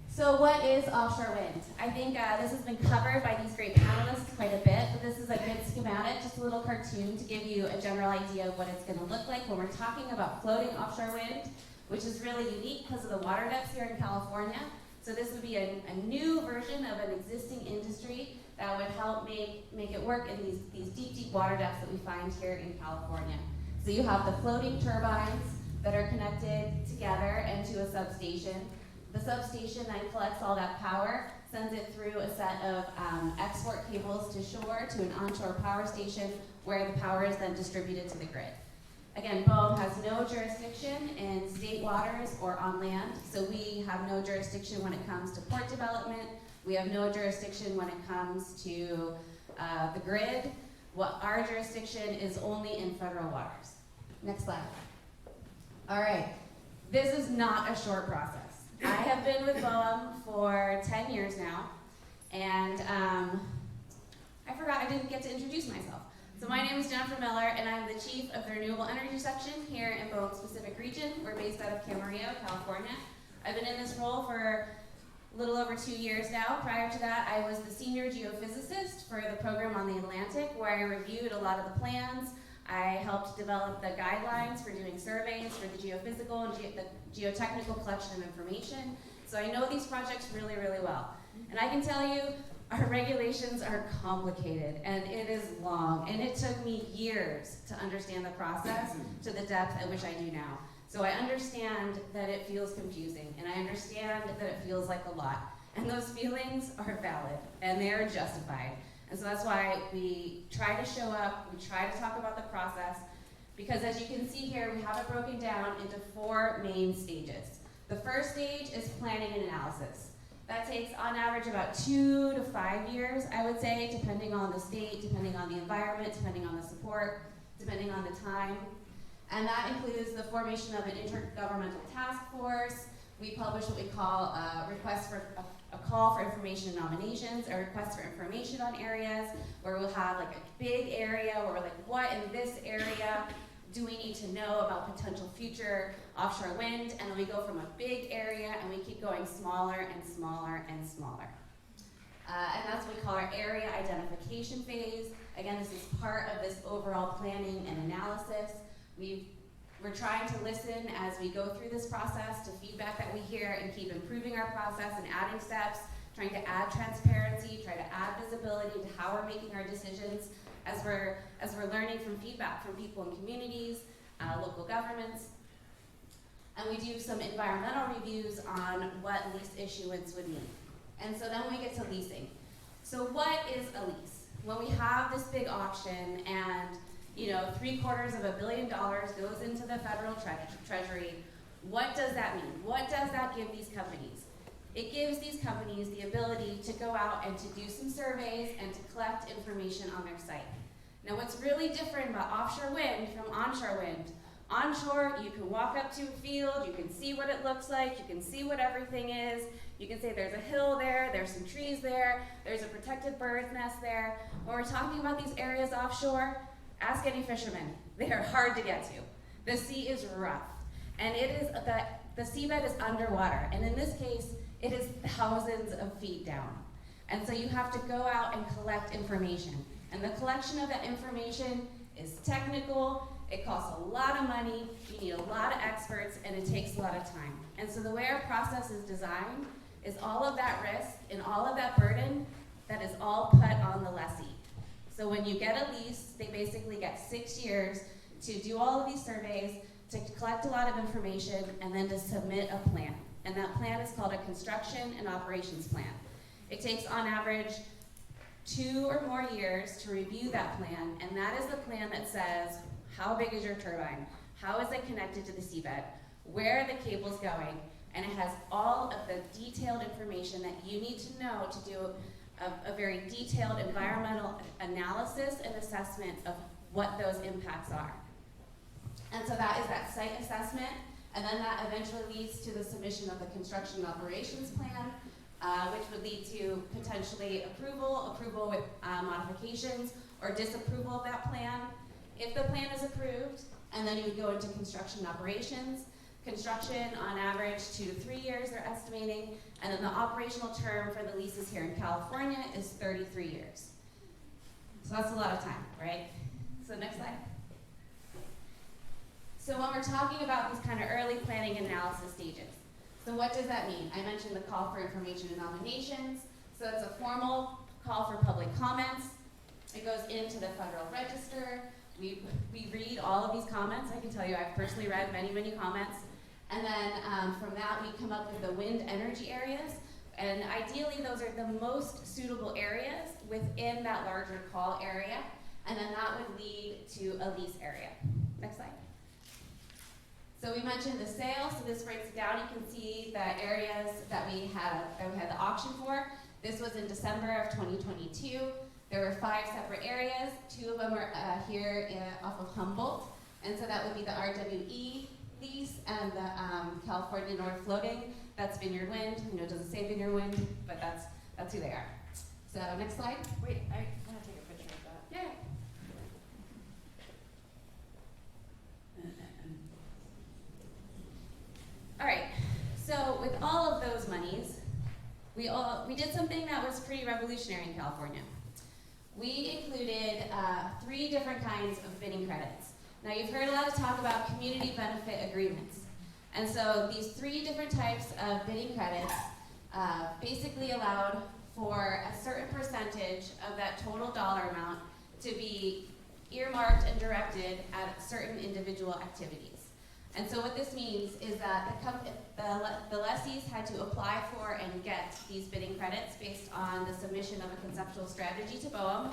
So what is offshore wind? I think this has been covered by these great panelists quite a bit, but this is a good schematic, just a little cartoon to give you a general idea of what it's going to look like when we're talking about floating offshore wind, which is really unique because of the water depths here in California. So this would be a new version of an existing industry that would help make it work in these deep water depths that we find here in California. So you have the floating turbines that are connected together into a substation. The substation then collects all that power, sends it through a set of export cables to shore to an onshore power station where the power is then distributed to the grid. Again, BOEM has no jurisdiction in state waters or on land, so we have no jurisdiction when it comes to port development. We have no jurisdiction when it comes to the grid. Our jurisdiction is only in federal waters. Next slide. All right, this is not a short process. I have been with BOEM for 10 years now, and I forgot I didn't get to introduce myself. So my name is Jennifer Miller, and I'm the chief of the Renewable Energy Section here in BOEM's Pacific Region. We're based out of Camarillo, California. I've been in this role for a little over 2 years now. Prior to that, I was the senior geophysicist for the program on the Atlantic, where I reviewed a lot of the plans. I helped develop the guidelines for doing surveys for the geophysical and the geotechnical collection of information. So I know these projects really, really well. And I can tell you, our regulations are complicated and it is long. And it took me years to understand the process to the depth at which I do now. So I understand that it feels confusing and I understand that it feels like a lot. And those feelings are valid and they are justified. And so that's why we try to show up, we try to talk about the process, because as you can see here, we have it broken down into 4 main stages. The first stage is planning and analysis. That takes on average about 2 to 5 years, I would say, depending on the state, depending on the environment, depending on the support, depending on the time. And that includes the formation of an intergovernmental task force. We publish what we call a call for information and nominations, a request for information on areas, where we'll have like a big area where we're like, what in this area do we need to know about potential future offshore wind? And then we go from a big area and we keep going smaller and smaller and smaller. And that's what we call our area identification phase. Again, this is part of this overall planning and analysis. We're trying to listen as we go through this process to feedback that we hear and keep improving our process and adding steps, trying to add transparency, try to add visibility to how we're making our decisions as we're learning from feedback from people in communities, local governments. And we do some environmental reviews on what lease issuance would mean. And so then we get to leasing. So what is a lease? When we have this big auction and $750 million goes into the federal treasury, what does that mean? What does that give these companies? It gives these companies the ability to go out and to do some surveys and to collect information on their site. Now what's really different about offshore wind from onshore wind, onshore you can walk up to a field, you can see what it looks like, you can see what everything is, you can say there's a hill there, there's some trees there, there's a protected bird's nest there. When we're talking about these areas offshore, ask any fisherman. They are hard to get to. The sea is rough. And the seabed is underwater. And in this case, it is thousands of feet down. And so you have to go out and collect information. And the collection of that information is technical, it costs a lot of money, you need a lot of experts, and it takes a lot of time. And so the way our process is designed is all of that risk and all of that burden, that is all put on the lessee. So when you get a lease, they basically get 6 years to do all of these surveys, to collect a lot of information, and then to submit a plan. And that plan is called a construction and operations plan. It takes on average 2 or more years to review that plan, and that is the plan that says, how big is your turbine? How is it connected to the seabed? Where are the cables going? And it has all of the detailed information that you need to know to do a very detailed environmental analysis and assessment of what those impacts are. And so that is that site assessment, and then that eventually leads to the submission of the construction operations plan, which would lead to potentially approval with modifications, or disapproval of that plan. If the plan is approved, and then you would go into construction operations. Construction, on average, 2 to 3 years they're estimating, and then the operational term for the leases here in California is 33 years. So that's a lot of time, right? So next slide. So when we're talking about these kind of early planning and analysis stages, so what does that mean? I mentioned the call for information and nominations. So it's a formal call for public comments. It goes into the Federal Register. We read all of these comments. I can tell you I've personally read many, many comments. And then from that, we come up with the wind energy areas. And ideally, those are the most suitable areas within that larger call area. And then that would lead to a lease area. Next slide. So we mentioned the sale. So this breaks it down. You can see the areas that we had the auction for. This was in December of 2022. There were 5 separate areas. 2 of them were here off of Humboldt. And so that would be the RWE lease and the California North Floating. That's Vineyard Wind. I know it doesn't say Vineyard Wind, but that's who they are. So next slide. Wait, I want to take a picture of that. Yeah. All right. So with all of those monies, we did something that was pretty revolutionary in California. We included 3 different kinds of bidding credits. Now you've heard a lot of talk about community benefit agreements. And so these 3 different types of bidding credits basically allowed for a certain percentage of that total dollar amount to be earmarked and directed at certain individual activities. And so what this means is that the lessees had to apply for and get these bidding credits based on the submission of a conceptual strategy to BOEM.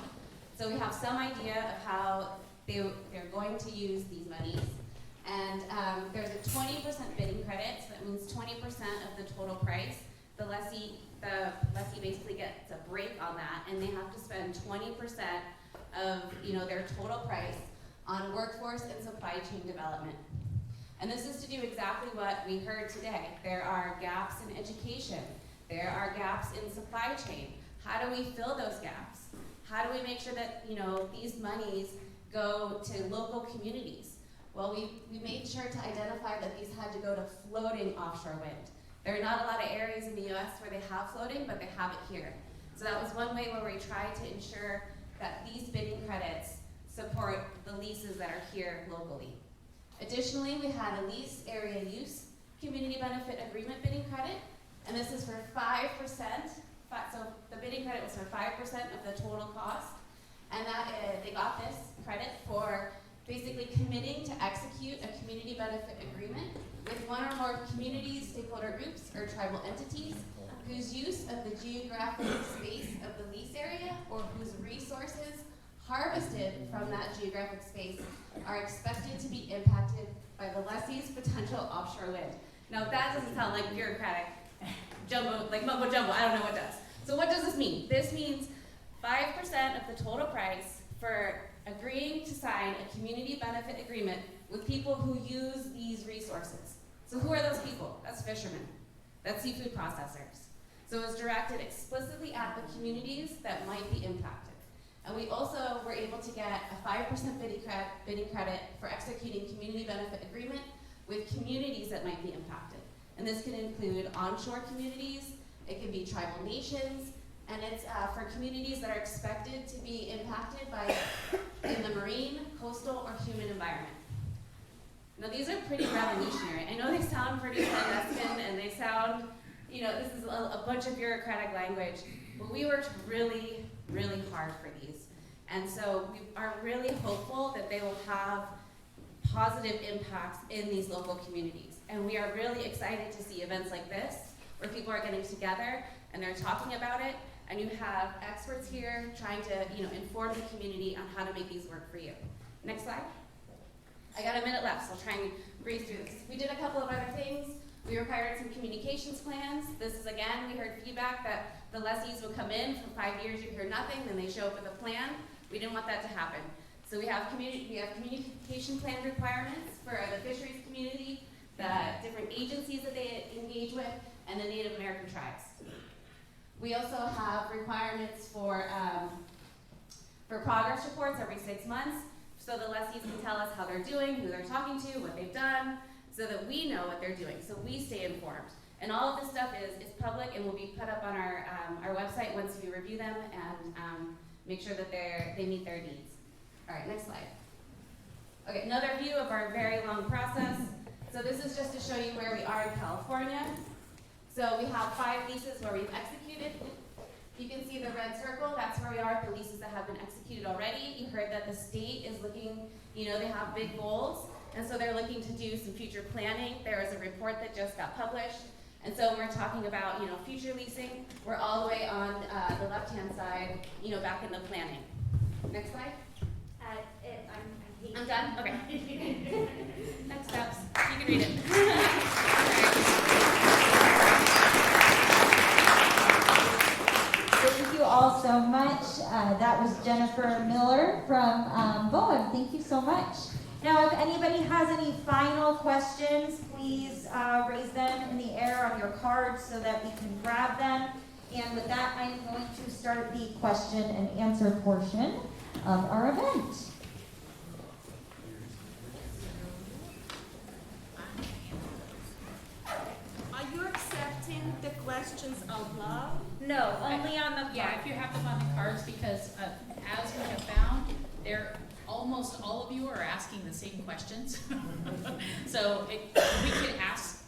So we have some idea of how they're going to use these monies. And there's a 20% bidding credit, so that means 20% of the total price. The lessee basically gets a break on that, and they have to spend 20% of their total price on workforce and supply chain development. And this is to do exactly what we heard today. There are gaps in education. There are gaps in supply chain. How do we fill those gaps? How do we make sure that these monies go to local communities? Well, we made sure to identify that these had to go to floating offshore wind. There are not a lot of areas in the US where they have floating, but they have it here. So that was one way where we tried to ensure that these bidding credits support the leases that are here locally. Additionally, we had a lease area use community benefit agreement bidding credit, and this is for 5%. So the bidding credit was for 5% of the total cost, and they got this credit for basically committing to execute a community benefit agreement with one or more communities, stakeholder groups, or tribal entities whose use of the geographic space of the lease area or whose resources harvested from that geographic space are expected to be impacted by the lessee's potential offshore wind. Now that doesn't sound like bureaucratic jumbo, like mumbo jumbo, I don't know what does. So what does this mean? This means 5% of the total price for agreeing to sign a community benefit agreement with people who use these resources. So who are those people? That's fishermen. That's seafood processors. So it was directed explicitly at the communities that might be impacted. And we also were able to get a 5% bidding credit for executing community benefit agreement with communities that might be impacted. And this can include onshore communities, it can be tribal nations, and it's for communities that are expected to be impacted by in the marine, coastal, or human environment. Now these are pretty revolutionary. I know they sound pretty clandestine and they sound, this is a bunch of bureaucratic language, but we worked really, really hard for these. And so we are really hopeful that they will have positive impacts in these local communities. And we are really excited to see events like this, where people are getting together and they're talking about it, and you have experts here trying to inform the community on how to make these work for you. Next slide. I got a minute left, so I'll try and breeze through this. We did a couple of other things. We required some communications plans. This is, again, we heard feedback that the lessees would come in for 5 years, you hear nothing, then they show up with a plan. We didn't want that to happen. So we have communication plan requirements for the fisheries community, the different agencies that they engage with, and the Native American tribes. We also have requirements for progress reports every 6 months, so the lessees can tell us how they're doing, who they're talking to, what they've done, so that we know what they're doing, so we stay informed. And all of this stuff is public and will be put up on our website once we review them and make sure that they meet their needs. All right, next slide. Okay, another view of our very long process. So this is just to show you where we are in California. So we have 5 leases where we've executed. You can see the red circle, that's where we are at the leases that have been executed already. You heard that the state is looking, they have big goals, and so they're looking to do some future planning. There is a report that just got published. And so when we're talking about, future leasing, we're all the way on the left-hand side, back in the planning. Next slide. I'm done? Okay. Next steps. You can read it. Thank you all so much. That was Jennifer Miller from BOEM. Thank you so much. Now, if anybody has any final questions, please raise them in the air on your cards so that we can grab them. And with that, I'm going to start the question and answer portion of our event. Are you accepting the questions out loud? No, only on the Yeah, if you have them on the cards, because as we have found, there almost all of you are asking the same questions. So we can ask,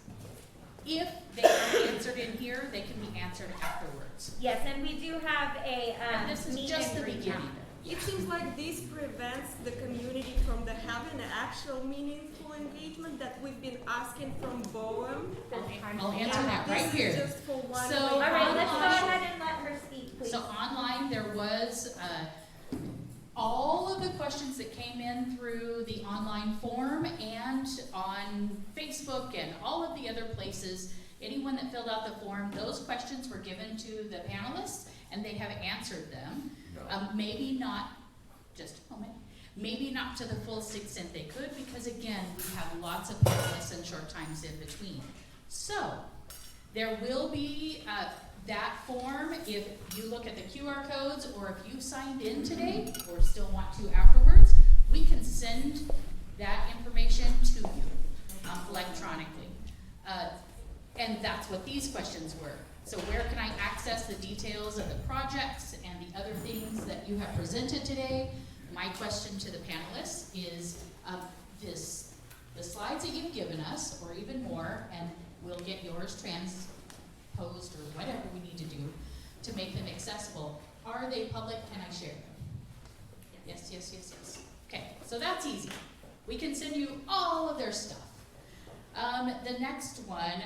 if they are answered in here, they can be answered afterwards. Yes, and we do have a And this is meet just and the greet beginning. now. It seems like this prevents the community from having an actual meaningful engagement that we've been asking from BOEM. Okay, I'll answer that right here. This is just for one So, way. All right, let's go online- ahead and let her speak, please. So online, there was all of the questions that came in through the online form and on Facebook and all of the other places. Anyone that filled out the form, those questions were given to the panelists and they have answered them. Maybe not, just a moment, maybe not to the full extent they could, because again, we have lots of panelists and short times in between. So, there will be that form, if you look at the QR codes, or if you signed in today, or still want to afterwards, we can send that information to you electronically. And that's what these questions were. So where can I access the details of the projects and the other things that you have presented today? My question to the panelists is the slides that you've given us, or even more, and we'll get yours transposed or whatever we need to do to make them accessible. Are they public? Can I share them? Yes, yes, yes, yes. Okay, so that's easy. We can send you all of their stuff. The next one,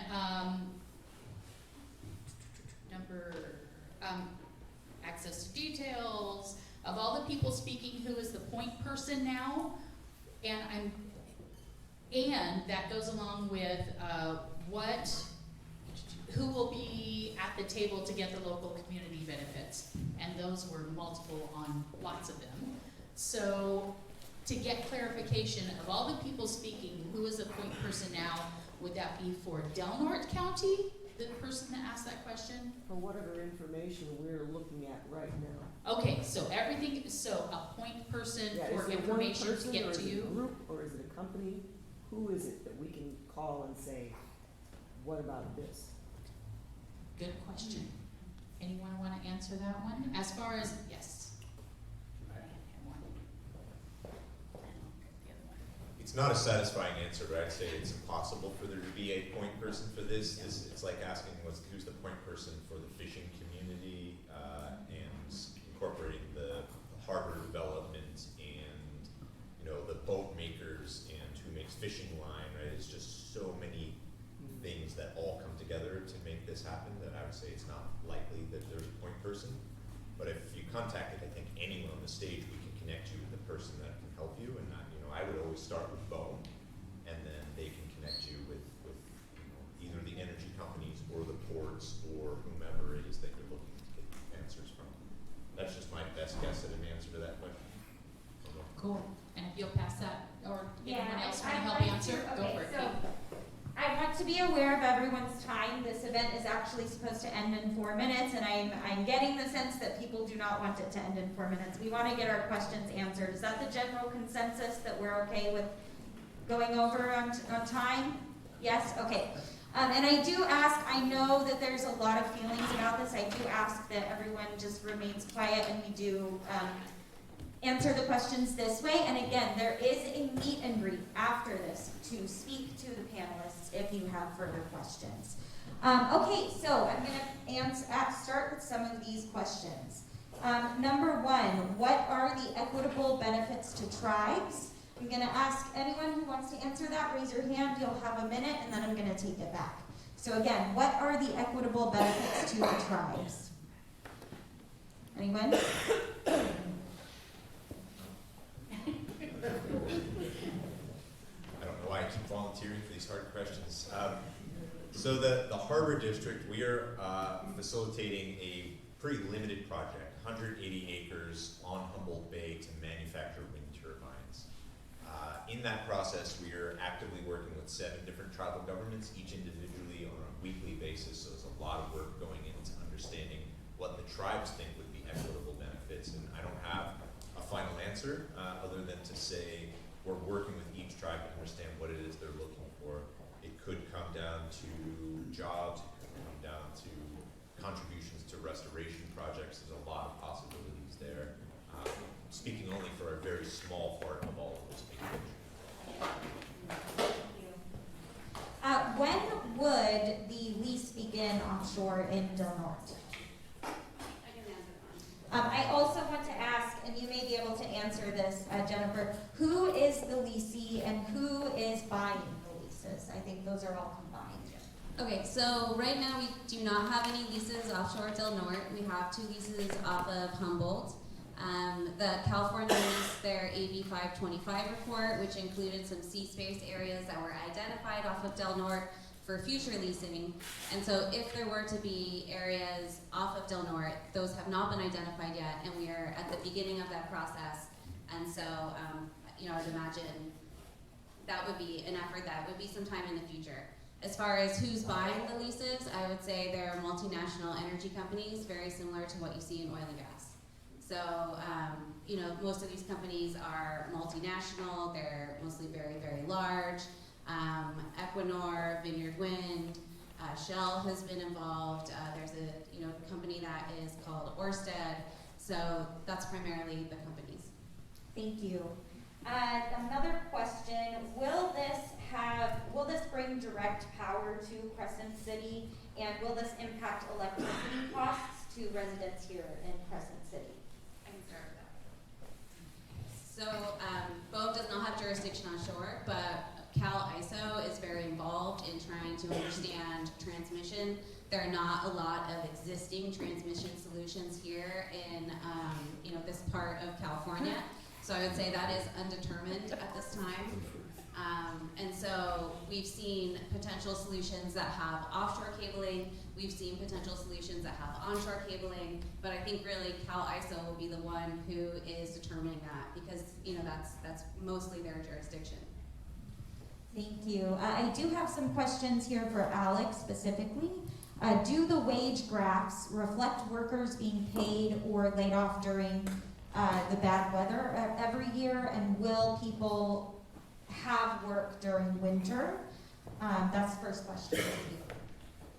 access to details of all the people speaking, who is the point person now, and that goes along with who will be at the table to get the local community benefits, and those were multiple on lots of them. So to get clarification of all the people speaking, who is the point person now, would that be for Del Norte County, the person that asked that question? For whatever information we're looking at right now. Okay, so everything, so a point person for information to get to you? Is it a group, or is it a company? Who is it that we can call and say, what about this? Good question. Anyone want to answer that one? As far as, yes. It's not a satisfying answer, but I'd say it's impossible for there to be a point person for this. It's like asking who's the point person for the fishing community and incorporating the harbor development and the boat makers and who makes fishing line, right? It's just so many things that all come together to make this happen that I would say it's not likely that there's a point person. But if you contacted, I think, anyone on the stage, we can connect you with the person that can help you. And I would always start with BOEM, and then they can connect you with either the energy companies or the ports or whomever it is that you're looking to get answers from. That's just my best guess at an answer to that question. Cool. And if you'll pass that, or anyone else want to I'd help like answer, to- go okay, for it. so I want to be aware of everyone's time. This event is actually supposed to end in 4 minutes, and I'm getting the sense that people do not want it to end in 4 minutes. We want to get our questions answered. Is that the general consensus, that we're okay with going over on time? Yes? Okay. And I do ask, I know that there's a lot of feelings about this. I do ask that everyone just remains quiet and we do answer the questions this way. And again, there is a meet and greet after this to speak to the panelists if you have further questions. Okay, so I'm going to start with some of these questions. Number one, what are the equitable benefits to tribes? I'm going to ask anyone who wants to answer that, raise your hand. You'll have a minute, and then I'm going to take it back. So again, what are the equitable benefits to the tribes? Anyone? I don't know why I keep volunteering for these hard questions. So the Harbor District, we are facilitating a pretty limited project, 180 acres on Humboldt Bay to manufacture wind turbines. In that process, we are actively working with 7 different tribal governments, each individually on a weekly basis, so there's a lot of work going into understanding what the tribes think would be equitable benefits, and I don't have a final answer other than to say we're working with each tribe to understand what it is they're looking for. It could come down to jobs, it could come down to contributions to restoration projects. There's a lot of possibilities there. Speaking only for our very small part of all of this big picture. When would the lease begin offshore in Del Norte? I also want to ask, and you may be able to answer this, Jennifer, who is the leasee and who is buying the leases? I think those are all combined. Okay, so right now we do not have any leases offshore Del Norte. We have 2 leases off of Humboldt. The California leased their AB 525 report, which included some sea space areas that were identified off of Del Norte for future leasing. And so if there were to be areas off of Del Norte, those have not been identified yet, and we are at the beginning of that process. And so, I'd imagine that would be an effort that would be sometime in the future. As far as who's buying the leases, I would say they're multinational energy companies, very similar to what you see in oil and gas. So, most of these companies are multinational. They're mostly very, very large. Equinor, Vineyard Wind, Shell has been involved. There's a company that is called Ørsted. So that's primarily the companies. Thank you. Another question, will this bring direct power to Crescent City, and will this impact electricity costs to residents here in Crescent City? I can start with that. So BOEM does not have jurisdiction on shore, but Cal ISO is very involved in trying to understand transmission. There are not a lot of existing transmission solutions here in this part of California. So I would say that is undetermined at this time. And so we've seen potential solutions that have offshore cabling. We've seen potential solutions that have onshore cabling. But I think really Cal ISO will be the one who is determining that, because that's mostly their jurisdiction. Thank you. I do have some questions here for Alex specifically. Do the wage graphs reflect workers being paid or laid off during the bad weather every year, and will people have work during winter? That's the first question.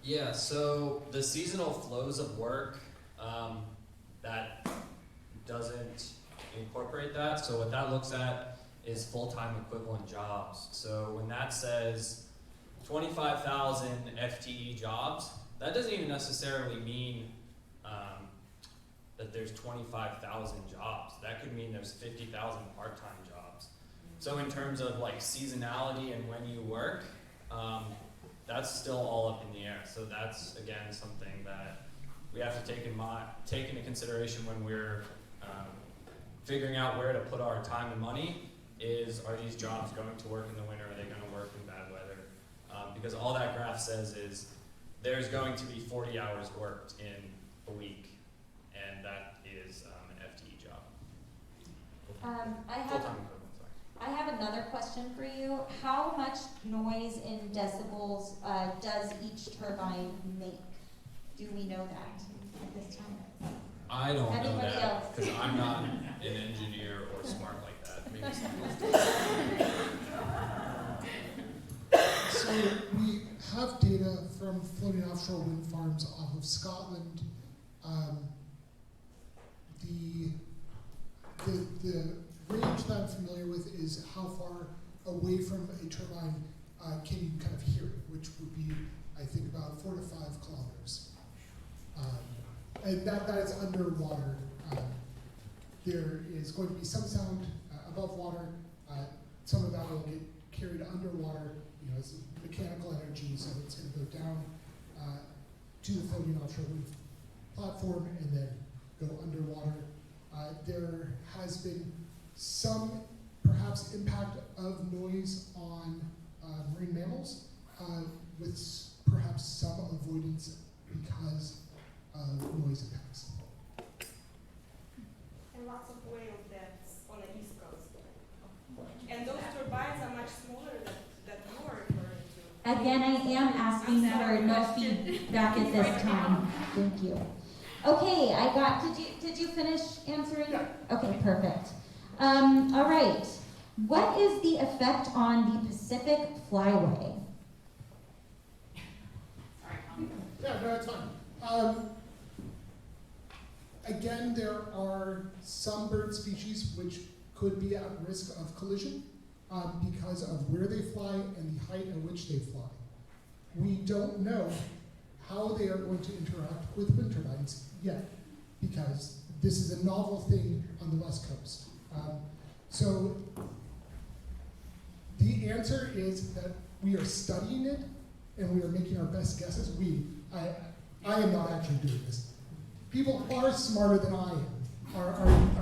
Yeah, so the seasonal flows of work, that doesn't incorporate that. So what that looks at is full-time equivalent jobs. So when that says 25,000 FTE jobs, that doesn't even necessarily mean that there's 25,000 jobs. That could mean there's 50,000 part-time jobs. So in terms of like seasonality and when you work, that's still all up in the air. So that's, again, something that we have to take into consideration when we're figuring out where to put our time and money. Are these jobs going to work in the winter? Are they going to work in bad weather? Because all that graph says is there's going to be 40 hours worked in a week, and that is an FTE job. Full-time equivalent, sorry. I have another question for you. How much noise in decibels does each turbine make? Do we know that at this time? I don't know Anybody that else? because I'm not an engineer or smart like that. Maybe someone else does. So we have data from floating offshore wind farms off of Scotland. The range that I'm familiar with is how far away from a turbine can you kind of hear it, which would be, I think, about 4 to 5 kilometers. And that is underwater. There is going to be some sound above water. Some of that will get carried underwater. It's mechanical energy, so it's going to go down to the floating offshore wind platform and then go underwater. There has been some, perhaps, impact of noise on marine mammals, with perhaps some avoidance because of noise impacts. And lots of whale deaths on the East Coast. And those turbines are much smaller that you are referring to. Again, I am asking for no feedback at this time. Thank you. Okay, did you finish answering? Yeah. Okay, perfect. All right. What is the effect on the Pacific Flyway? Yeah, no, it's fine. Again, there are some bird species which could be at risk of collision because of where they fly and the height at which they fly. We don't know how they are going to interact with wind turbines yet, because this is a novel thing on the West Coast. So the answer is that we are studying it and we are making our best guesses. I am not actually doing this. People far smarter than I am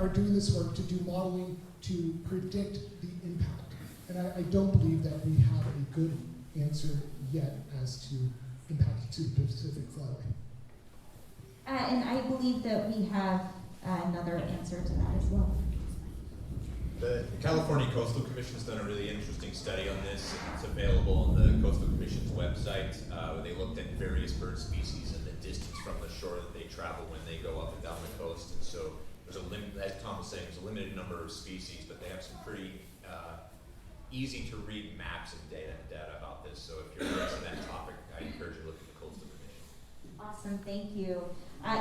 are doing this work to do modeling to predict the impact. And I don't believe that we have a good answer yet as to impact to the Pacific Flyway. And I believe that we have another answer to that as well. The California Coastal Commission has done a really interesting study on this. It's available on the Coastal Commission's website. Where they looked at various bird species and the distance from the shore that they travel when they go up and down the coast. And so there's a limit, as Tom was saying, there's a limited number of species, but they have some pretty easy to read maps and data about this. So if you're interested in that topic, I encourage you to look at the Coastal Commission. Awesome, thank you.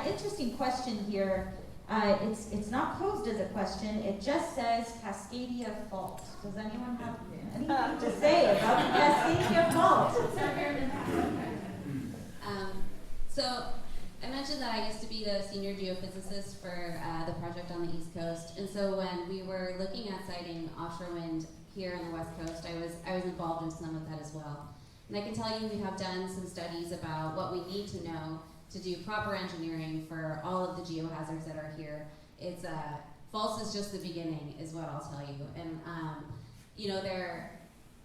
Interesting question here. It's not posed as a question. It just says Cascadia Fault. Does anyone have anything to say about the Cascadia Fault? So I mentioned that I used to be the senior geophysicist for the project on the East Coast, and so when we were looking at siting offshore wind here on the West Coast, I was involved in some of that as well. And I can tell you we have done some studies about what we need to know to do proper engineering for all of the geohazards that are here. It's false is just the beginning, is what I'll tell you. And you know,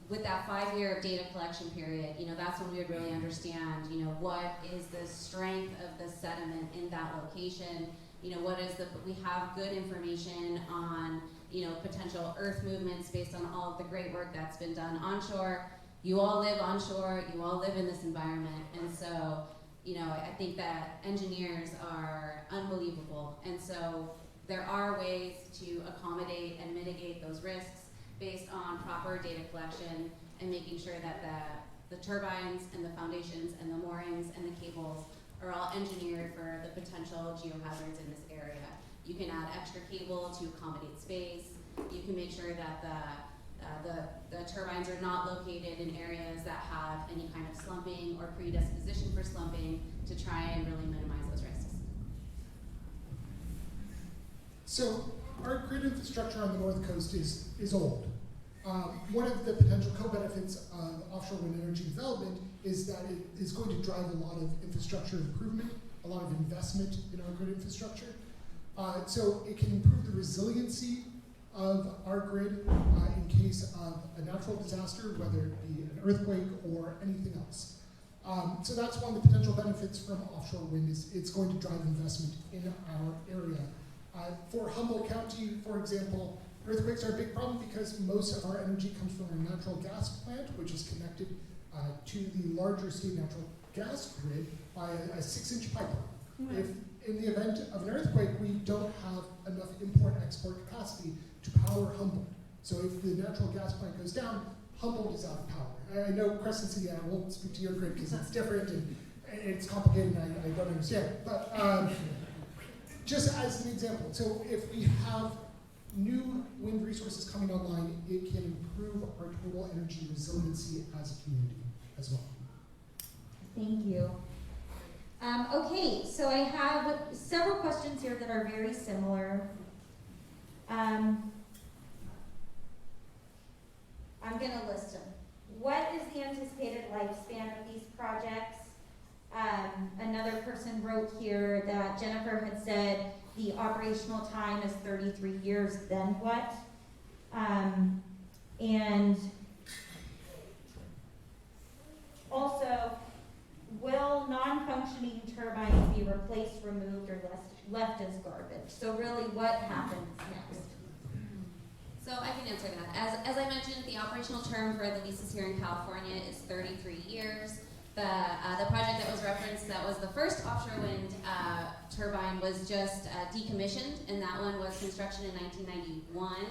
with that 5-year data collection period, you know, that's when we would really understand, you know, what is the strength of the sediment in that location. You know, we have good information on, you know, potential earth movements based on all of the great work that's been done onshore. You all live onshore, you all live in this environment, and so, you know, I think that engineers are unbelievable, and so there are ways to accommodate and mitigate those risks based on proper data collection and making sure that the turbines and the foundations and the moorings and the cables are all engineered for the potential geohazards in this area. You can add extra cable to accommodate space. You can make sure that the turbines are not located in areas that have any kind of slumping or predisposition for slumping to try and really minimize those risks. So our grid infrastructure on the North Coast is old. One of the potential co-benefits of offshore wind energy development is that it is going to drive a lot of infrastructure improvement, a lot of investment in our grid infrastructure. So it can improve the resiliency of our grid in case of a natural disaster, whether it be an earthquake or anything else. So that's one of the potential benefits from offshore wind is it's going to drive investment in our area. For Humboldt County, for example, earthquakes are a big problem because most of our energy comes from our natural gas plant, which is connected to the larger state natural gas grid by a 6-inch pipeline. Mm-hmm. If in the event of an earthquake, we don't have enough import-export capacity to power Humboldt. So if the natural gas plant goes down, Humboldt is out of power. I know Crescent City, I won't speak to your grid because it's different and it's complicated and I don't understand. But just as an example, so if we have new wind resources coming online, it can improve our total energy resiliency as a community as well. Thank you. Okay, so I have several questions here that are very similar. I'm going to list them. What is the anticipated lifespan of these projects? Another person wrote here that Jennifer had said the operational time is 33 years, then what? And also, will non-functioning turbines be replaced, removed, or left as garbage? So really, what happens next? So I can answer that. As I mentioned, the operational term for the leases here in California is 33 years. The project that was referenced, that was the first offshore wind turbine, was just decommissioned, and that one was construction in 1991.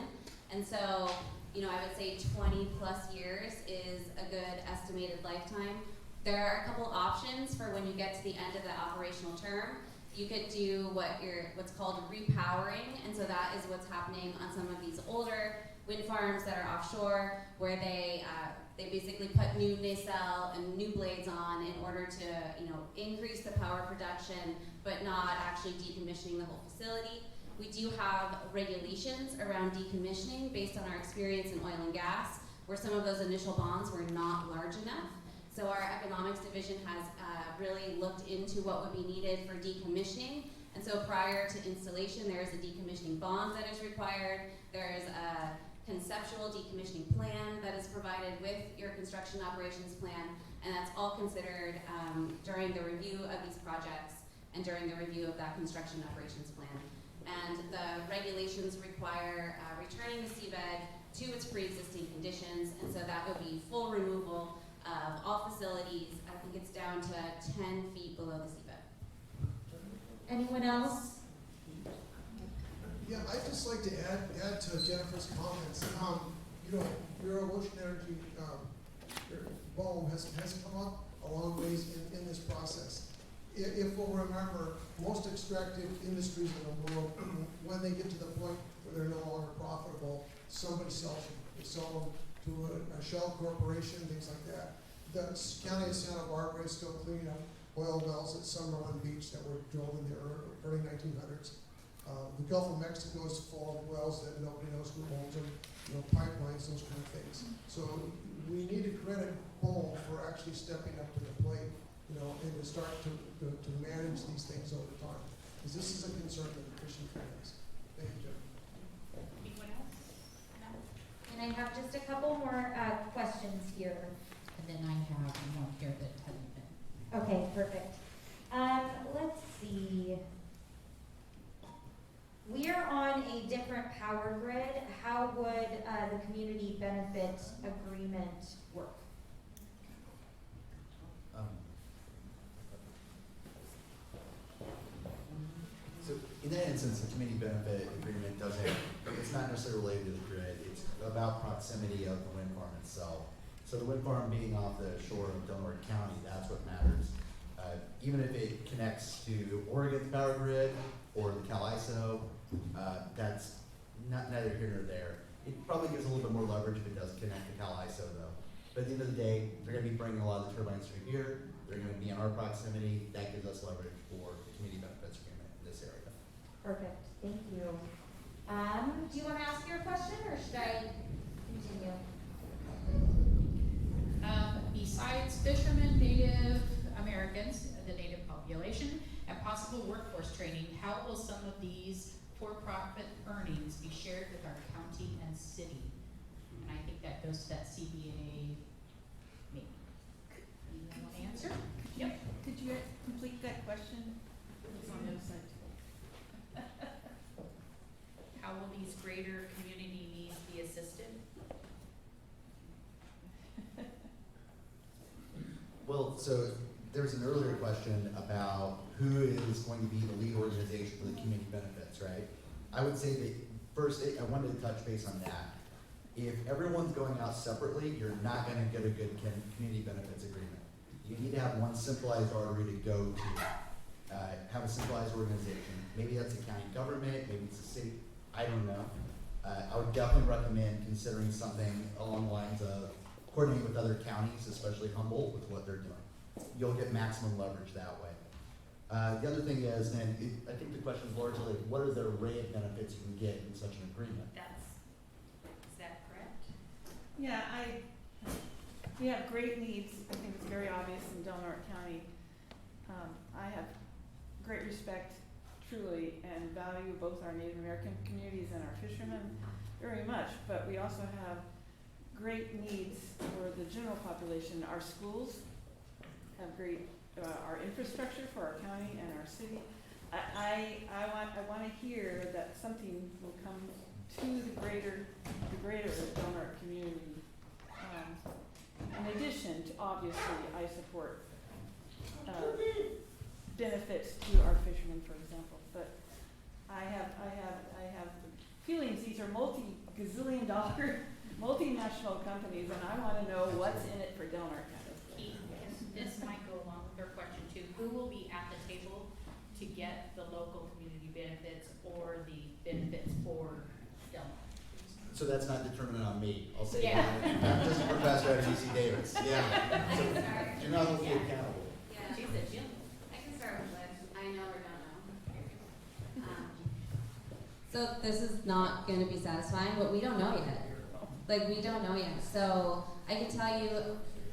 And so, you know, I would say 20 plus years is a good estimated lifetime. There are a couple options for when you get to the end of the operational term. You could do what's called repowering, and so that is what's happening on some of these older wind farms that are offshore, where they basically put new nacelle and new blades on in order to increase the power production, but not actually decommissioning the whole facility. We do have regulations around decommissioning based on our experience in oil and gas, where some of those initial bonds were not large enough. So our economics division has really looked into what would be needed for decommissioning. And so prior to installation, there is a decommissioning bond that is required. There is a conceptual decommissioning plan that is provided with your construction operations plan, and that's all considered during the review of these projects and during the review of that construction operations plan. And the regulations require returning the seabed to its pre-existing conditions, and so that would be full removal of all facilities. I think it's down to 10 feet below the seabed. Anyone else? Yeah, I'd just like to add to Jennifer's comments. Your ocean energy BOEM has come up a long ways in this process. If we'll remember, most extractive industries in the world, when they get to the point where they're no longer profitable, somebody sells them. They sell them to a shell corporation, things like that. The county of Santa Barbara is still cleaning up oil wells at Summerlin Beach that were drilled in the early 1900s. The Gulf of Mexico is full of wells that nobody knows who owns them, pipelines, those kind of things. So we need to credit BOEM for actually stepping up to the plate, and to start to manage these things over time. Because this is a concern that the fishing community has. Thank you, Jeff. Anyone else? No? And I have just a couple more questions here. And then I have one here that hasn't been. Okay, perfect. Let's see. We are on a different power grid. How would the community benefit agreement work? So in that instance, the community benefit agreement it's not necessarily related to the grid. It's about proximity of the wind farm itself. So the wind farm being off the shore of Delaware County, that's what matters. Even if it connects to Oregon's power grid or the CalISO, that's neither here nor there. It probably gives a little bit more leverage if it does connect to CalISO though. But at the end of the day, they're going to be bringing a lot of the turbines through here. They're going to be in our proximity. That gives us leverage for the community benefits agreement in this area. Perfect, thank you. Do you want to ask your question, or should I continue? Besides fishermen, Native Americans, the native population, and possible workforce training, how will some of these for-profit earnings be shared with our county and city? And I think that goes to that CBA maybe. You want to answer? Yep. Could you complete that question? It's on the other side. How will these greater community needs be assisted? Well, so there's an earlier question about who is going to be the lead organization for the community benefits, right? I would say that first, I wanted to touch base on that. If everyone's going out separately, you're not going to get a good community benefits agreement. You need to have one centralized artery to go to, have a centralized organization. Maybe that's a county government, maybe it's a city, I don't know. I would definitely recommend considering something along the lines of coordinating with other counties, especially Humboldt, with what they're doing. You'll get maximum leverage that way. The other thing is, then, I think the question is largely, what are the array of benefits you can get in such an agreement? Is that correct? Yeah, we have great needs. I think it's very obvious in Delaware County. I have great respect, truly, and value both our Native American communities and our fishermen very much, but we also have great needs for the general population. Our schools have great, our infrastructure for our county and our city. I want to hear that something will come to the greater donor community. In addition to, obviously, I support benefits to our fishermen, for example. But I have feelings these are multi-gazillion dollar multinational companies, and I want to know what's in it for Delaware County. This might go along with our question too. Who will be at the table to get So that's not determined on me, I'll say Yeah. that. I'm just a professor at UC Davis, yeah. So you're not holding me accountable. Yeah. She said, Jim. I can start with, I know or don't know. So this is not gonna be satisfying, but we don't know yet. Like, we don't know yet. So I can tell you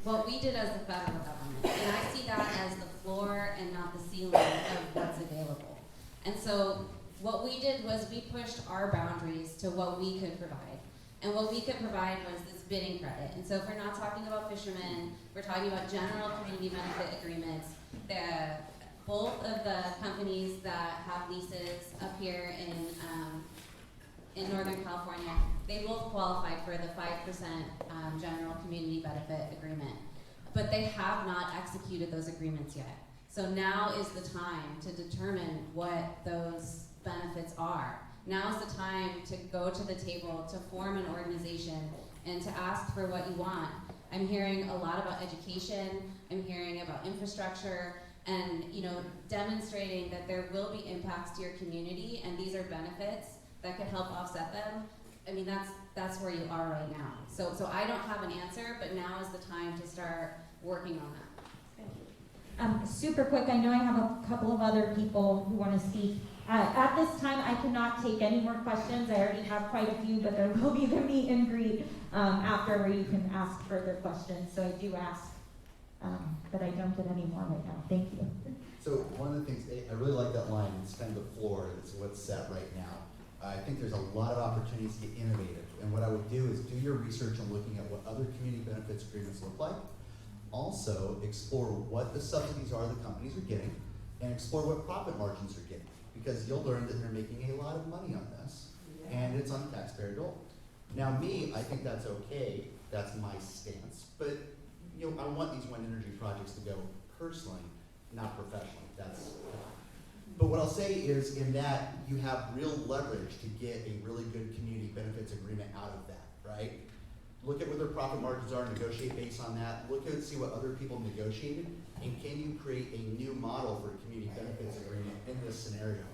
what we did as the federal government, and I see that as the floor and not the ceiling of what's available. And so what we did was we pushed our boundaries to what we could provide. And what we could provide was this bidding credit. And so if we're not talking about fishermen, we're talking about general community benefit agreements. Both of the companies that have leases up here in Northern California, they both qualified for the 5% general community benefit agreement. But they have not executed those agreements yet. So now is the time to determine what those benefits are. Now is the time to go to the table, to form an organization, and to ask for what you want. I'm hearing a lot about education, I'm hearing about infrastructure, and demonstrating that there will be impacts to your community, and these are benefits that could help offset them. I mean, that's where you are right now. So I don't have an answer, but now is the time to start working on that. Thank you. Super quick, I know I have a couple of other people who want to speak. At this time, I cannot take any more questions. I already have quite a few, but there will be the meet and greet after where you can ask further questions. So I do ask, but I don't get any more right now. Thank you. So one of the things, I really like that line, it's kind of the floor, it's what's set right now. I think there's a lot of opportunities to get innovative. And what I would do is do your research on looking at what other community benefits agreements look like. Also, explore what the subsidies are the companies are getting, and explore what profit margins are getting. Because you'll learn that they're making a lot of money on this, and it's on taxpayer dollars. Now me, I think that's okay, that's my stance. But I want these wind energy projects to go personally, not professionally. But what I'll say is in that you have real leverage to get a really good community benefits agreement out of that, right? Look at what their profit margins are, negotiate based on that. Look at see what other people negotiated, and can you create a new model for a community benefits agreement in this scenario?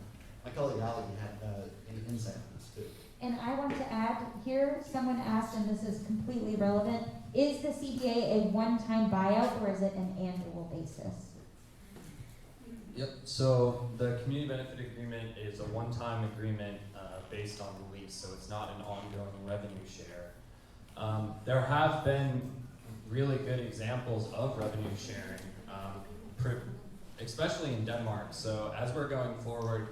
My colleague Alec had an insight on this too. And I want to add here, someone asked, and this is completely relevant, is the CBA a one-time buyout or is it an annual basis? Yep, so the community benefit agreement is a one-time agreement based on the lease, so it's not an ongoing revenue share. There have been really good examples of revenue sharing, especially in Denmark. So as we're going forward,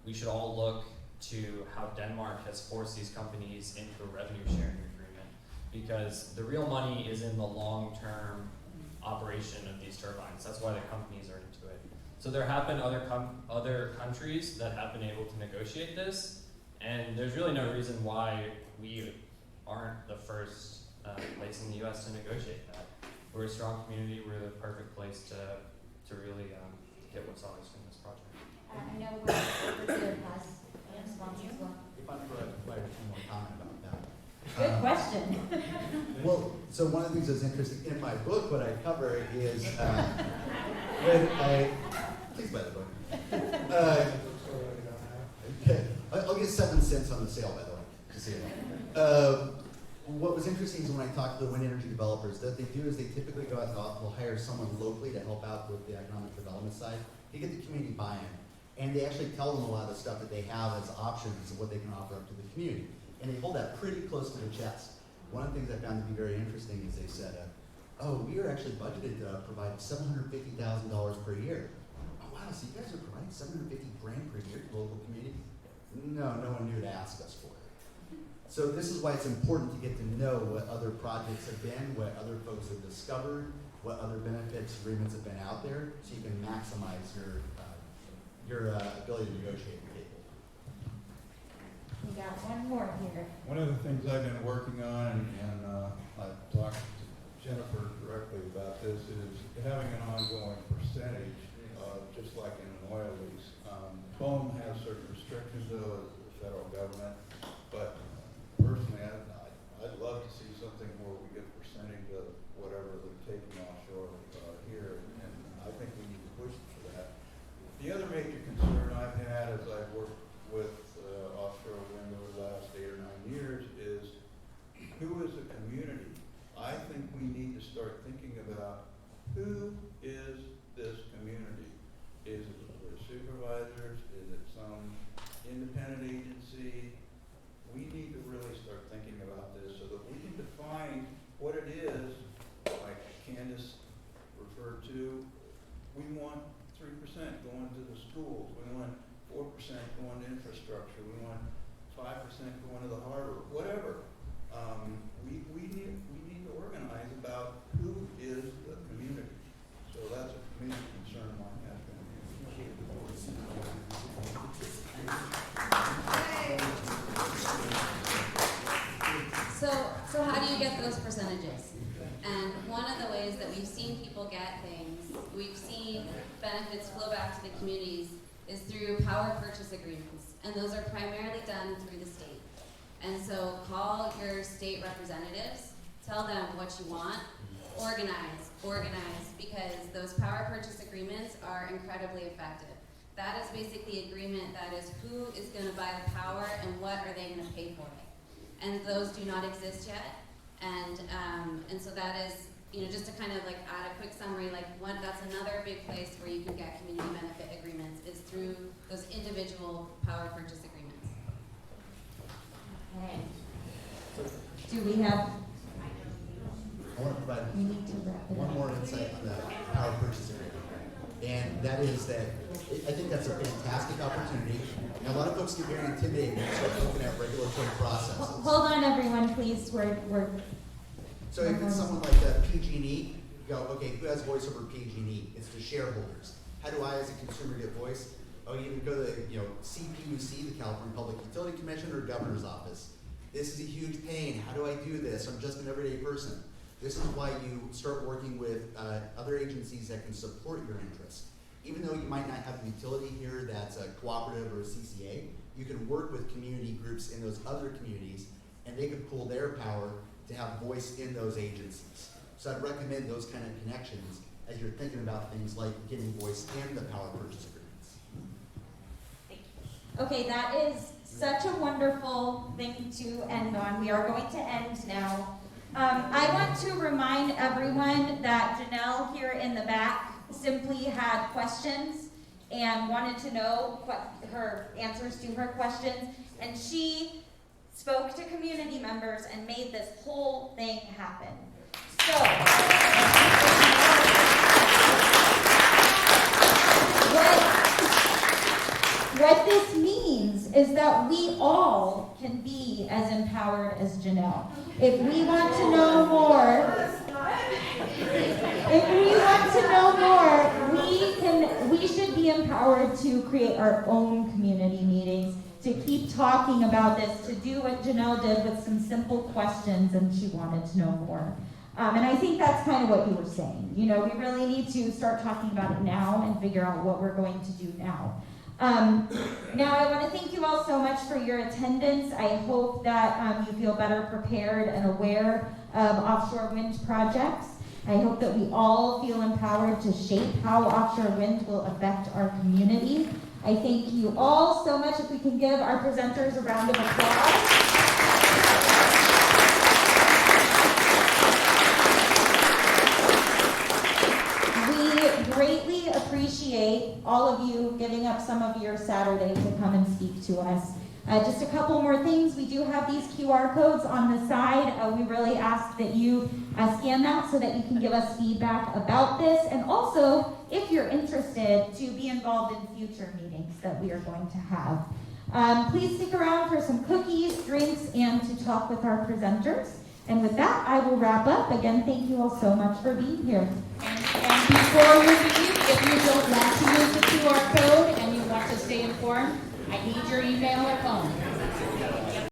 we should all look to how Denmark has forced these companies into a revenue sharing agreement, because the real money is in the long-term operation of these turbines. That's why the companies are into it. So there have been other countries that have been able to negotiate this, and there's really no reason why we aren't the first place in the U.S. to negotiate that. We're a strong community. We're the perfect place to really get what's always in this project. I know Brazil has a response as well. If I provide one more comment about that. Good question. Well, so one of the things that's interesting in my book, what I cover is please buy the book. Okay. I'll get 7 cents on the sale, by the way. To see it. What was interesting is when I talked to the wind energy developers, what they do is they typically go out and they'll hire someone locally to help out with the economic development side. They get the community buy-in, and they actually tell them a lot of the stuff that they have as options of what they can offer up to the community. And they hold that pretty close to their chest. One of the things I found to be very interesting is they said, oh, we are actually budgeted to provide $750,000 per year. Oh, wow, so you guys are providing $750 grand per year to the local community? No, no one knew to ask us for it. So this is why it's important to get to know what other projects have been, what other folks have discovered, what other benefits agreements have been out there, so you can maximize your ability to negotiate with people. We got one more here. One of the things I've been working on, and I've talked to Jennifer directly about this, is having an ongoing percentage, just like in an oil lease. BOEM has certain restrictions, though, as the federal government, but personally, I'd love to see something where we get a percentage of whatever they're taking offshore here, and I think we need to push for that. The other major concern I've had as I've worked with offshore wind over the last 8 or 9 years is to start thinking about who is this community? Is it the Board of Supervisors? Is it some independent agency? We need to really start thinking about this so that we can define what it is, like Candace referred to. We want 3% going to the schools. We want 4% going to infrastructure. We want 5% going to the harbor. Whatever. We need to organize about who is the community. So that's a community concern of mine has been. So how do you get those percentages? And one of the ways that we've seen people get things, we've seen benefits flow back to the communities, is through power purchase agreements. And those are primarily done through the state. And so call your state representatives, tell them what you want, organize, because those power purchase agreements are incredibly effective. That is basically the agreement that is who is going to buy the power and what are they going to pay for it. And those do not exist yet. And so that is, just to kind of like add a quick summary, that's another big place where you can get community benefit agreements is through those individual power purchase agreements. Okay. Do we have? I want to provide one more insight on the power purchase agreement. And that is that I think that's a fantastic opportunity. And a lot of folks get very intimidated when they start looking at regulatory processes. Hold on, everyone, please. So if it's someone like PG&E, you go, okay, who has voice over PG&E? It's the shareholders. How do I, as a consumer, get voice? Oh, you can go to the CPUC, the California Public Utility Commission, or Governor's Office. This is a huge pain. How do I do this? I'm just an everyday person. This is why you start working with other agencies that can support your interests. Even though you might not have a utility here that's a cooperative or a CCA, you can work with community groups in those other communities, and they can pool their power to have voice in those agencies. So I'd recommend those kind of connections as you're thinking about things like getting voice in the power purchase agreements. Okay, that is such a wonderful thing to end on. We are going to end now. I want to remind everyone that Janelle here in the back simply had questions and wanted to know her answers to her questions, and she spoke to community members and made this whole thing happen. So, what this means is that we all can be as empowered as Janelle. If we want to know more, we should be empowered to create our own community meetings, to keep talking about this, to do what Janelle did with some simple questions, and she wanted to know more. And I think that's kind of what you were saying. We really need to start talking about it now and figure out what we're going to do now. Now, I want to thank you all so much for your attendance. I hope that you feel better prepared and aware of offshore wind projects. I hope that we all feel empowered to shape how offshore wind will affect our community. I thank you all so much. If we can give our presenters a round of applause. Greatly appreciate all of you giving up some of your Saturday to come and speak to us. Just a couple more things. We do have these QR codes on the side. We really ask that you scan that so that you can give us feedback about this. And also, if you're interested, to be involved in future meetings that we are going to have. Please stick around for some cookies, drinks, and to talk with our presenters. And with that, I will wrap up. Again, thank you all so much for being here. And before you leave, if you don't want to use the QR code and you want to stay informed, I need your email or phone.